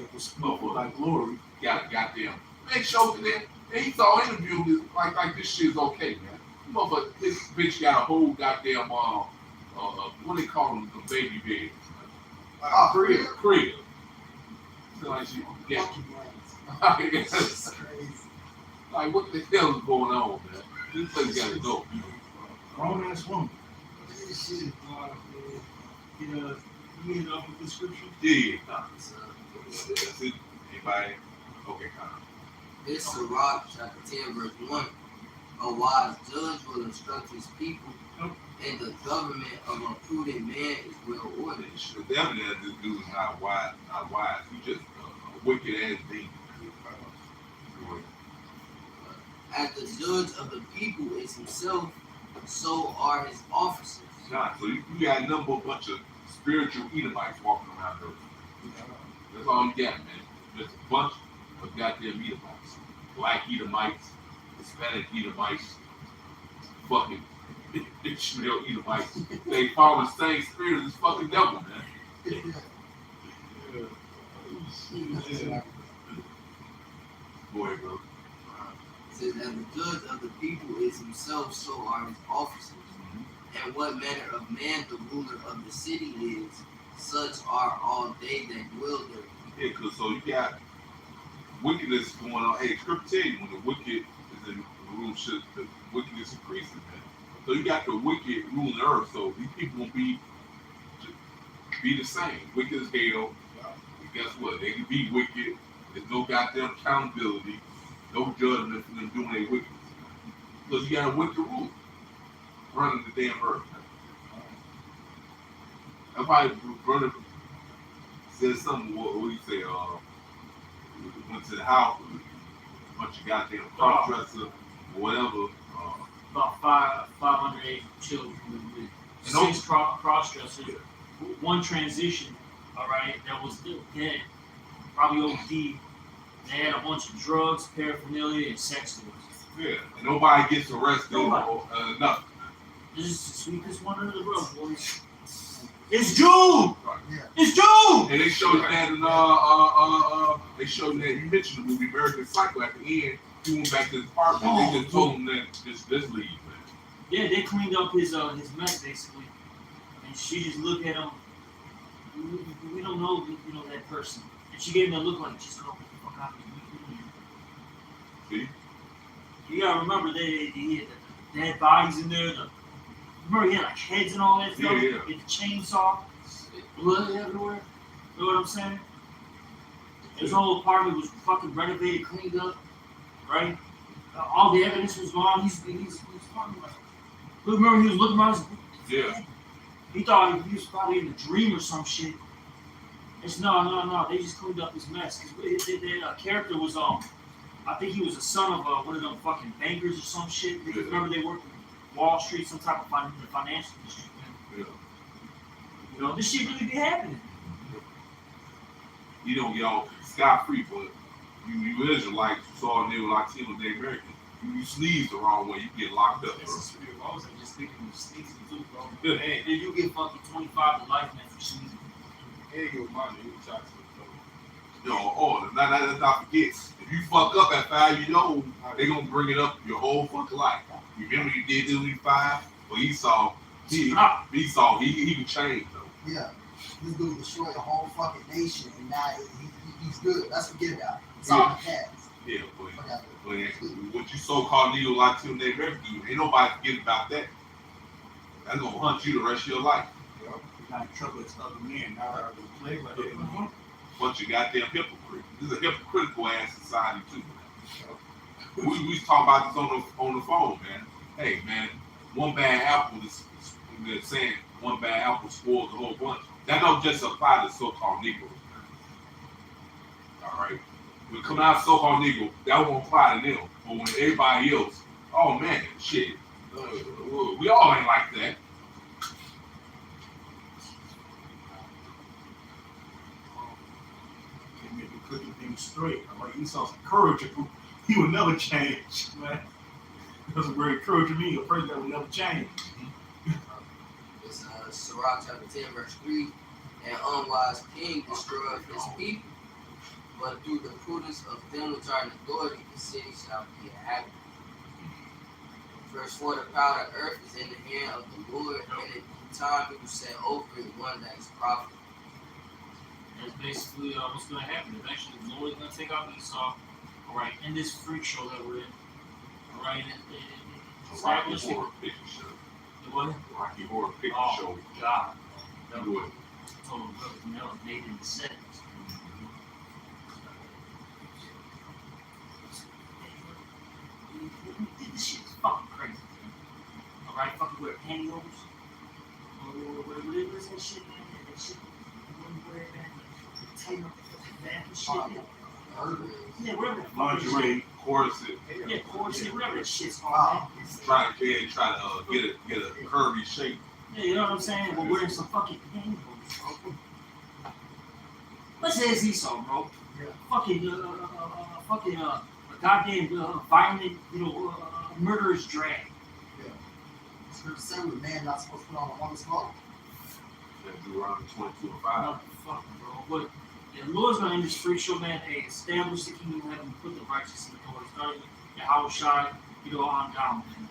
it smoke like glory. Goddamn. Man, showed that. And he saw interview this like this shit is okay, man. Motherfucker, this bitch got a whole goddamn what they call them, the baby bed. Crib. So like she, yeah. That's crazy. Like what the hell is going on, man? This place gotta go. Grown ass woman. This shit is wild, man. You mean off of the scripture? Yeah. That's it. Anybody? Okay, kind of. This is Sirach chapter 10, verse 1. A wise judge will instruct his people, and the government of a prudent man is well ordered. It's evident that this dude is not wise. He's just a wicked ass demon. As the judge of the people is himself, so are his officers. Nah, so you got a number of bunch of spiritual Edomites walking around there. That's all you got, man. Just a bunch of goddamn Edomites. Black Edomites, Hispanic Edomites, fucking Ishmael Edomites. They follow the same spirit as this fucking devil, man. Boy, bro. It says, as the judge of the people is himself, so are his officers. And what manner of man the ruler of the city is, such are all they that dwell there. Yeah, cause so you got wickedness going on. Hey, scripture tell you when the wicked is in the room, the wickedness increases, man. So you got the wicked ruling the earth. So these people won't be the same. Wicked as hell. And guess what? They can be wicked. There's no goddamn accountability, no judgment for them doing their wickedness. Because you got a wicked ruler running the damn earth. That's why brother said something. What do you say? Went to the house with a bunch of goddamn cross dresser or whatever. About 508 children with 6 cross dressers. One transition, all right, that was still dead, probably OD. They had a bunch of drugs, paraphernalia, and sex toys. Yeah, and nobody gets arrested Nobody. or nothing. This is the sweetest one in the world, boys. It's June! Yeah. It's June! And they showed you that in they showed you that you mentioned the movie American Psycho at the end. He went back to his apartment. They just told him that just leave, man. Yeah, they cleaned up his mess basically, and she just looked at him. We don't know, that person, and she gave him a look like, just go the fuck out of here. See? You gotta remember they had the dead bodies in there. Remember he had like heads and all that stuff. Yeah. He had the chainsaw, blood everywhere. You know what I'm saying? His whole apartment was fucking renovated, cleaned up, right? All the evidence was gone. He's fucking like. Remember he was looking around. Yeah. He thought he was probably in a dream or some shit. It's no. They just cleaned up his mess. Cause their character was I think he was a son of one of them fucking bankers or some shit. Because remember they worked in Wall Street, some type of financial district. Yeah. You know, this shit really be happening. You don't get off scot free, but you Israelites, you saw a nigga Latino, they American. You sneeze the wrong way, you get locked up. This is spirit. I was just thinking of sneezing too, bro. Good And hand. then you get fucking 25 to life, man, for sneezing. Hey, your money, you talk to Yo, let's not forget, if you fuck up at 5 years old, they gonna bring it up your whole fucking life. Remember you did this when you 5? Well, Esau can change though. Yeah. This dude destroyed a whole fucking nation, and now he's good. Let's forget about it. It's all in the past. Yeah, Whatever. but what you so-called neo-Latino native refugees, ain't nobody forget about that. That's gonna hunt you the rest of your life. Not trouble, it's other men, not other plague like that. Bunch of goddamn hypocrites. This is a hypocritical ass society too. We was talking about this on the phone, man. Hey, man, one bad apple is they're saying one bad apple spoils the whole bunch. That don't just apply to so-called Negroes. All right, when coming out so-called Negro, that won't apply to them. But when everybody else, oh man, shit, we all ain't like that. They make the cooking thing straight. I'm like, Esau's encouraging. He will never change, man. That's a very encouraging me, a person that will never change. It's Sirach chapter 10, verse 3. An unwise king destroyeth his people, but through the prudence of them which are in authority, the city shall be inhabited. Verse 4, the power of the earth is in the hand of the Lord, and in time he will set over it one that is profitable. That's basically what's going to happen. Eventually, the Lord is going to take out Esau. All right, in this freak show that we're in. All right, Rocky Horror Picture Show. What? Rocky Horror Picture Show. Oh, God. That Do was it. total that was made in the 70s. This shit is fucking crazy, man. All right, fucking wear pantyhose. What is that shit, man? That shit, you wouldn't wear that. Tighten up the fucking back and shit. Yeah, whatever the fuck. Lingerie, corset, Yeah, corset, whatever that shit's called. try to get a curvy shape. Yeah, you know what I'm saying? We're wearing some fucking pantyhose, bro. Let's say it's Esau, bro. Yeah. Fucking a goddamn violent, murderous drag. Scripture said with man not supposed to put on a woman's clothes. That Deuteronomy 22:5. Motherfucker, bro. But the Lord's gonna end this freak show, man. Hey, establish the kingdom of heaven, put the righteous in the authority. Starting with how shy, on down, man.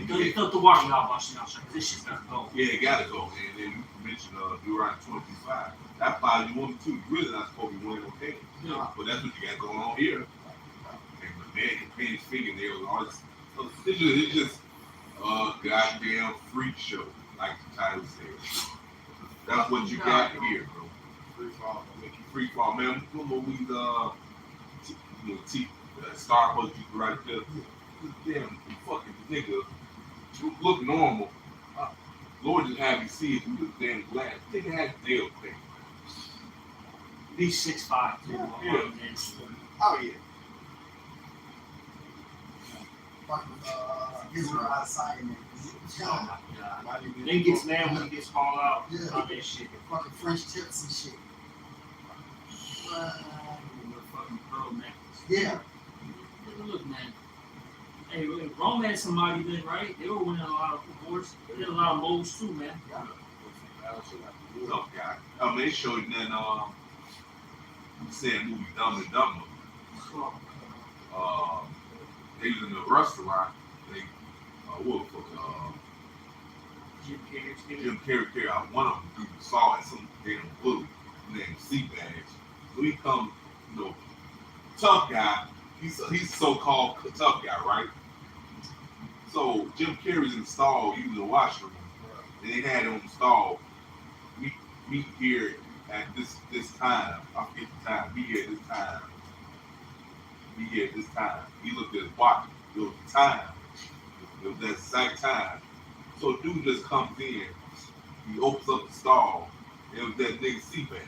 You felt the water out, watching out, because this shit's gotta go. Yeah, it gotta go. And then you mentioned Deuteronomy 22:5. That applies to 1 and 2. You really not supposed to be wearing no pants. Yeah. But that's what you got going on here. And the man can paint his fingernails and all this. So it's just goddamn freak show, like the title says. That's what you got here, bro. Free fall, man. Remember we Starbucks right there. Damn fucking nigga look normal. Lord just have you see it through the damn glass. Nigga had nail thing. He's 6'5", too. Yeah. Oh yeah. Fucking Israel outside in there. Oh my God. Then he gets mad when he gets called out Yeah. on that shit. Fucking French tips and shit. With a fucking pearl necklace. Yeah. Look, man. Hey, Rome had somebody then, right? They were winning a lot of awards. They did a lot of moles too, man. Tough guy. I mean, they showed you that you said movie Dumb and Dumber. They was in the restaurant. They Jim Carrey out. One of them dude saw it some damn blue named sea bags. So he come, tough guy. He's a so-called tough guy, right? So Jim Carrey's in the stall using the washroom, and they had him installed. Meet here at this time. I forget the time. Meet here at this time. Meet here at this time. He looked at his watch. It was the time. It was that exact time. So dude just comes in. He opens up the stall. And it was that nigga Seabass.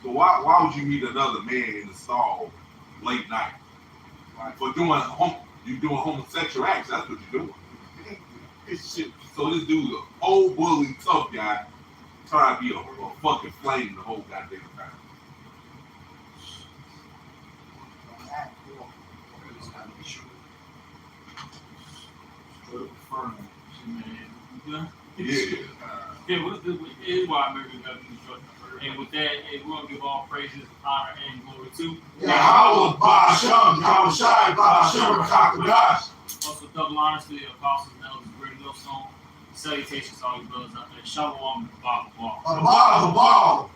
So why would you meet another man in the stall late night. For doing homosexual acts, that's what you're doing. This shit. So this dude's a old bully, tough guy, trying to be a fucking flame the whole goddamn time. Yeah. Yeah, what is why America got to be struck. And with that, we're going to give all praises, honor, and glory to. Yahweh, Ba'ashem, Yahushai, Ba'ashem, Rakakadash. Also, double honors to the apostles and elders of Great Millstone. Salutations to all you brothers out there. Shalom, Baba. Ba'al.